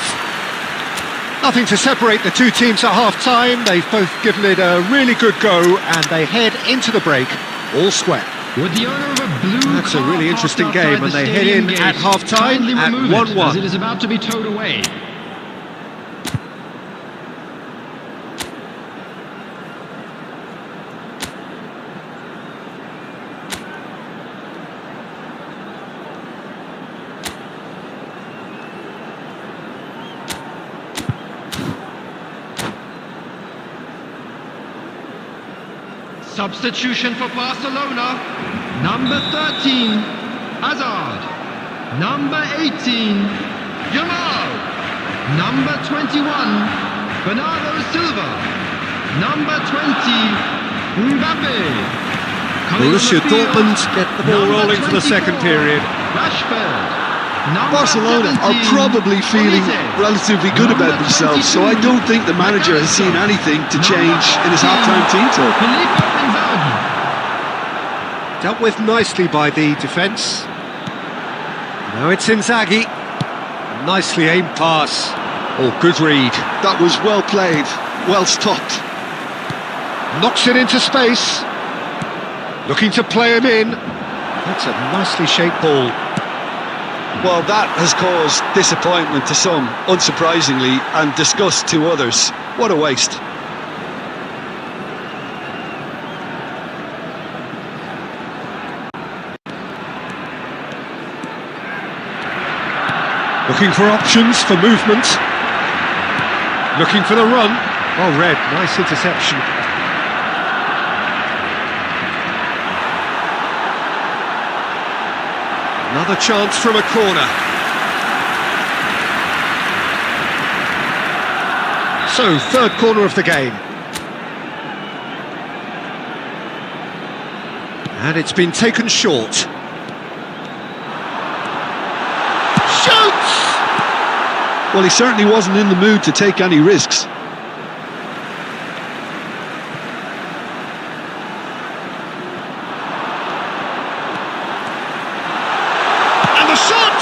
Nothing to separate the two teams at half-time. They've both given it a really good go, and they head into the break all square. With the owner of a blue That's a car really parked interesting outside game, the and they head stadium in gate, at half-time kindly at remove it, 1-1. as it is about to be towed away. Substitution for Barcelona. Number 13, Hazard. Number 18, Yamal. Number 21, Bernardo Silva. Number 20, Mbappe. Coming Borussia on the field, Dortmund get the ball number rolling for the second 24, period. Rashford. Number Barcelona are 17, probably feeling Benitez. relatively good about themselves, so I don't think the manager has seen anything to change in his half-time team talk. Filippo Inzaghi. Dealt with nicely by the defence. Now it's Inzaghi. Nicely aimed pass. Oh, good read. That was well played, well stopped. Knocks it into space. Looking to play him in. That's a nicely shaped ball. Well, that has caused disappointment to some, unsurprisingly, and disgust to others. What a waste. Looking for options for movement. Looking for the run. Oh, Red, nice interception. Another chance from a corner. So, third corner of the game. And it's been taken short. Shoots! Well, he certainly wasn't in the mood to take any risks. And the shot!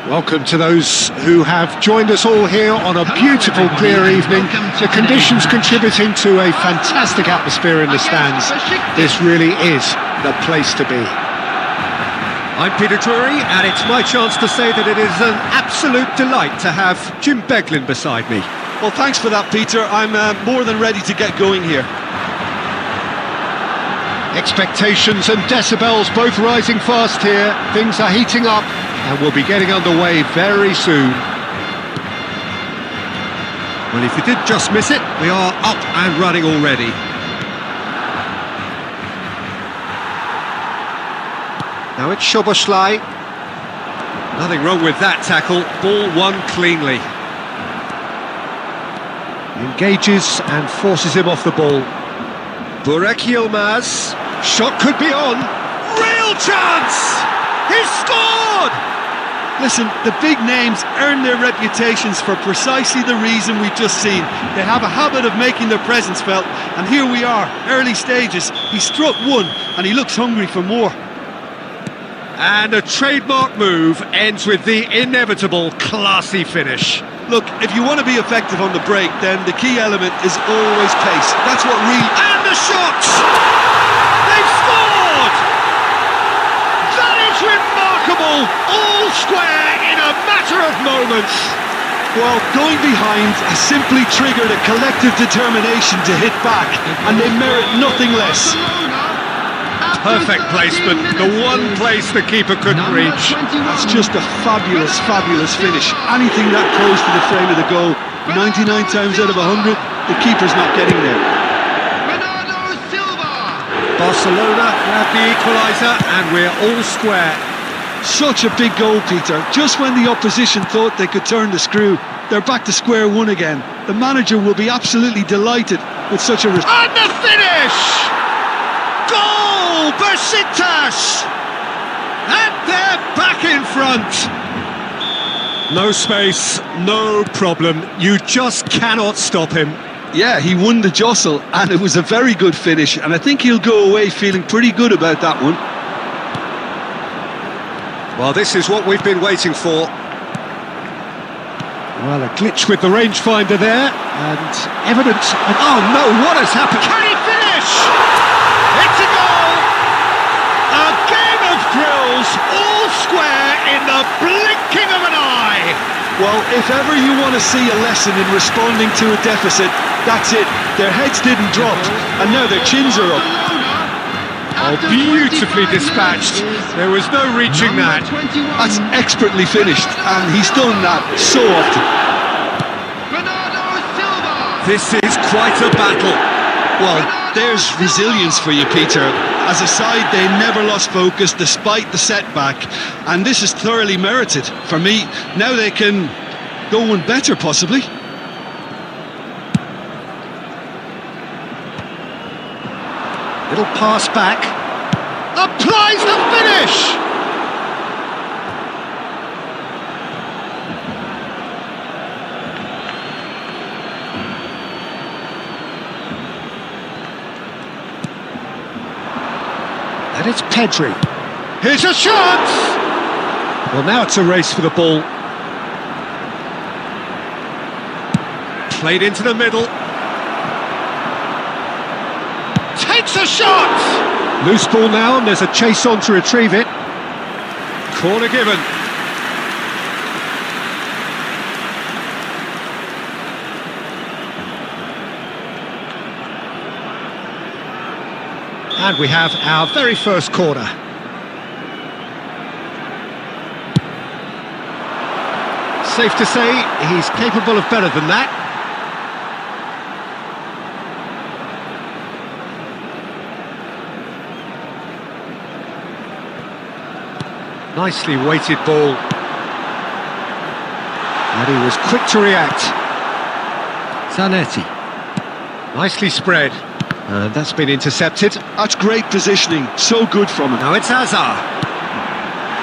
Welcome to those who have joined us all here on a beautiful, clear evening. The conditions contributing to a fantastic atmosphere in the stands. This really is the place to be. I'm Peter Drury, and it's my chance to say that it is an absolute delight to have Jim Beglin beside me. Well, thanks for that, Peter. I'm more than ready to get going here. Expectations and decibels both rising fast here. Things are heating up, and we'll be getting underway very soon. Well, if you did just miss it, we are up and running already. Now it's Szoboszlai. Nothing wrong with that tackle. Ball won cleanly. Engages and forces him off the ball. Burak Yilmaz. Shot could be on. Real chance! He's scored! Listen, the big names earn their reputations for precisely the reason we've just seen. They have a habit of making their presence felt, and here we are, early stages. He struck one, and he looks hungry for more. And a trademark move ends with the inevitable classy finish. Look, if you want to be effective on the break, then the key element is always pace. That's what really... And the shot! They've scored! That is remarkable! All square in a matter of moments. Well, going behind has simply triggered a collective determination to hit back, and they merit nothing less. Perfect placement, the one place the keeper couldn't reach. That's just a fabulous, fabulous finish. Anything that close to the frame of the goal, 99 times out of 100, the keeper's not getting there. Barcelona grab the equaliser, and we're all square. Such a big goal, Peter. Just when the opposition thought they could turn the screw, they're back to square one again. The manager will be absolutely delighted with such a... And the finish! Goal! Besiktas! And they're back in front! No space, no problem. You just cannot stop him. Yeah, he won the jostle, and it was a very good finish, and I think he'll go away feeling pretty good about that one. Well, this is what we've been waiting for. Well, a glitch with the rangefinder there, and evidence... Oh no, what has happened? Can he finish? It's a goal! A game of thrills, all square in the blinking of an eye! Well, if ever you want to see a lesson in responding to a deficit, that's it. Their heads didn't drop, and now their chins are up. Oh, beautifully dispatched. There was no reaching that. That's expertly finished, and he's done that so often. This is quite a battle. Well, there's resilience for you, Peter. As a side, they never lost focus despite the setback, and this is thoroughly merited. For me, now they can go one better, possibly. Little pass back. Applies the finish! And it's Pedri. Here's a chance! Well, now it's a race for the ball. Played into the middle. Takes a shot! Loose ball now, and there's a chase on to retrieve it. Corner given. And we have our very first corner. Safe to say, he's capable of better than that. Nicely weighted ball. And he was quick to react. Zanetti. Nicely spread. And that's been intercepted. That's great positioning. So good from him. Now it's Hazard.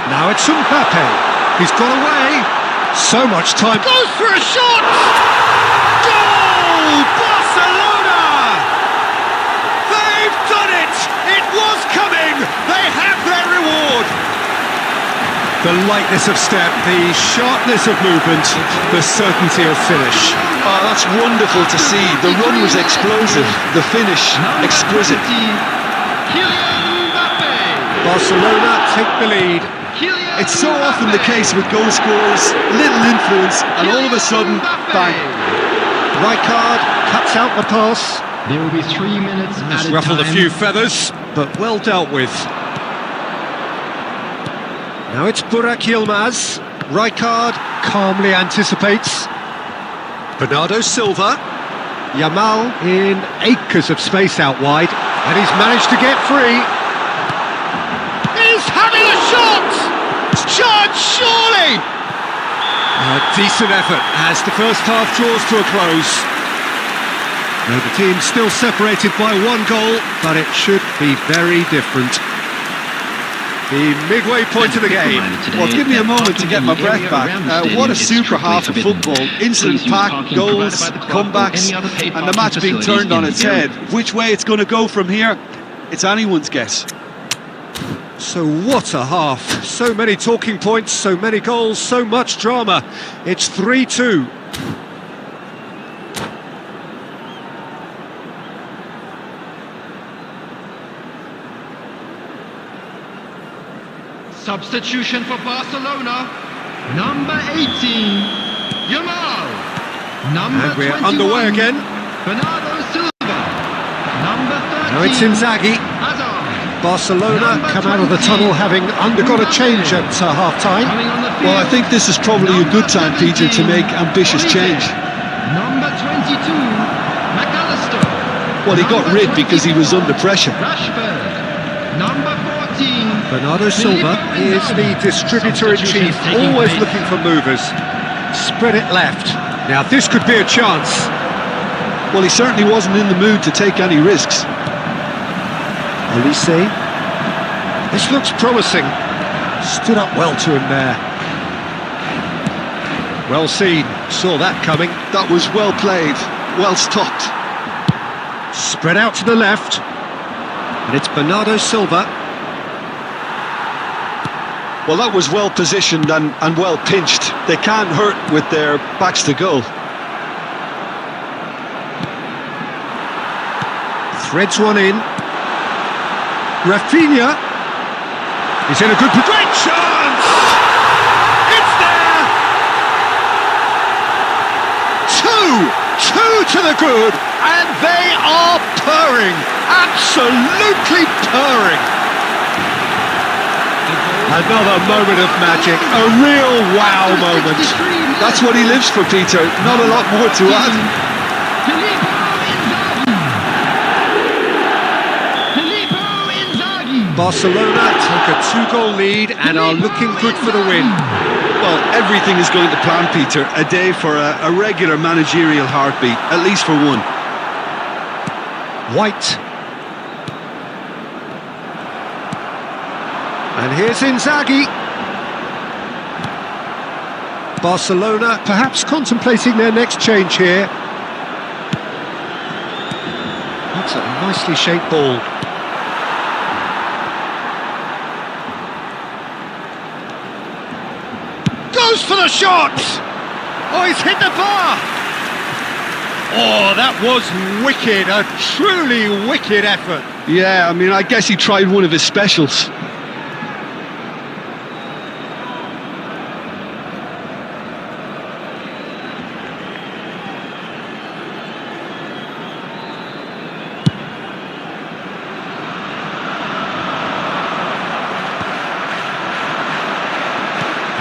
Now it's Mbappe. He's got away. So much time. Goes for a shot! Goal! Barcelona! They've done it! It was coming! They have their reward! The lightness of step, the sharpness of movement, the certainty of finish. Oh, that's wonderful to see. The run was explosive, the finish exquisite. Barcelona take the lead. It's so often the case with goal scorers, little influence, and all of a sudden, bang. Rijkaard cuts out the pass. There will be 3 minutes Has added ruffled a time. few feathers, but well dealt with. Now it's Burak Yilmaz. Rijkaard calmly anticipates. Bernardo Silva. Yamal in acres of space out wide, and he's managed to get free. He's having a shot! Charge, surely! A decent effort as the first half draws to a close. Now the team's still separated by 1 goal, but it should be very different. The midway point of the game. Well, give me a moment to get my breath back. What a super half of football. Instant pack, goals, comebacks, and the match being turned on its head. Which way it's going to go from here, it's anyone's guess. So what a half. So many talking points, so many goals, so much drama. It's 3-2. Substitution for Barcelona. Number 18, Yamal. Number And we're 21, underway again. Bernardo Silva. Number 13, Now it's Inzaghi. Hazard. Barcelona come out of the tunnel having undergone a change at half-time. Coming on the field. Well, I think this is probably a good time, Peter, to make ambitious change. Number 22, McAllister. Well, he got rid because he was under pressure. Rashford. Number 14, Bernardo Silva is the distributor-in-chief, always looking for movers. Spread it left. Now this could be a chance. Well, he certainly wasn't in the mood to take any risks. Elise. This looks promising. Stood up well to him there. Well seen. Saw that coming. That was well played, well stopped. Spread out to the left. And it's Bernardo Silva. Well, that was well positioned and well pinched. They can't hurt with their backs to goal. Threads one in. Rafinha. He's in a good position. Great chance! It's there! Two to the good, and they are purring. Absolutely purring. Another moment of magic, a real wow moment. That's what he lives for, Peter. Not a lot more to add. Barcelona take a 2-goal lead and are looking good for the win. Well, everything is going to plan, Peter. A day for a regular managerial heartbeat, at least for one. White. And here's Inzaghi. Barcelona perhaps contemplating their next change here. That's a nicely shaped ball. Goes for the shot! Oh, he's hit the bar! Oh, that was wicked, a truly wicked effort. Yeah, I mean, I guess he tried one of his specials.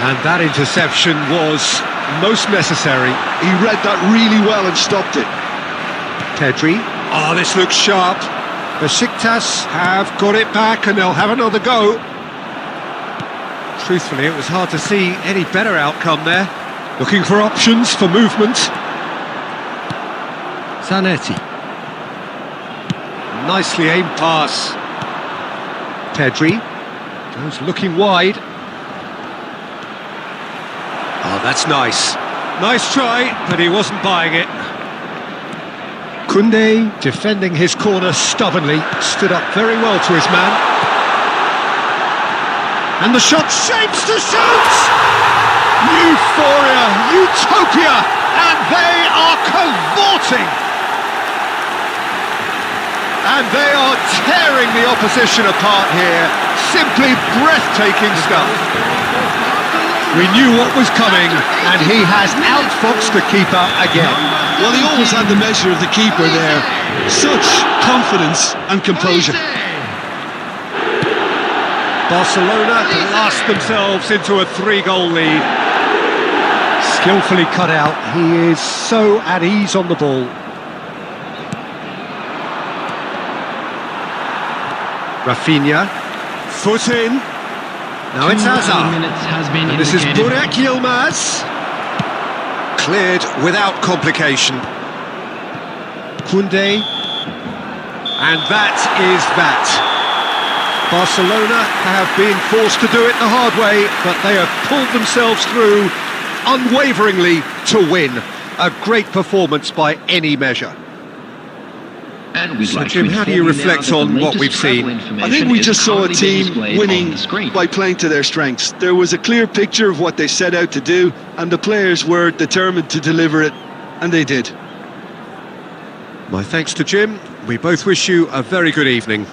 And that interception was most necessary. He read that really well and stopped it. Pedri. Oh, this looks sharp. Besiktas have got it back and they'll have another go. Truthfully, it was hard to see any better outcome there. Looking for options for movement. Zanetti. Nicely aimed pass. Pedri goes looking wide. Oh, that's nice. Nice try, but he wasn't buying it. Koundé, defending his corner stubbornly, stood up very well to his man. And the shot shapes to shoot! Euphoria, utopia, and they are cavorting. And they are tearing the opposition apart here. Simply breathtaking stuff. We knew what was coming, and he has outfoxed the keeper again. Well, he always had the measure of the keeper there. Such confidence and composure. Barcelona blast themselves into a 3-goal lead. Skillfully cut out. He is so at ease on the ball. Rafinha, foot in. Now it's Hazard. Minutes has been And this is indicated. Burak Yilmaz. Cleared without complication. Koundé. And that is that. Barcelona have been forced to do it the hard way, but they have pulled themselves through unwaveringly to win. A great performance by any measure. And we'd So, like Jim, to how do you inform now reflect that the on what latest we've seen? travel information I think we is just saw a currently being team displayed on winning the screen. by playing to their strengths. There was a clear picture of what they set out to do, and the players were determined to deliver it, and they did. My thanks to Jim. We both wish you a very good evening.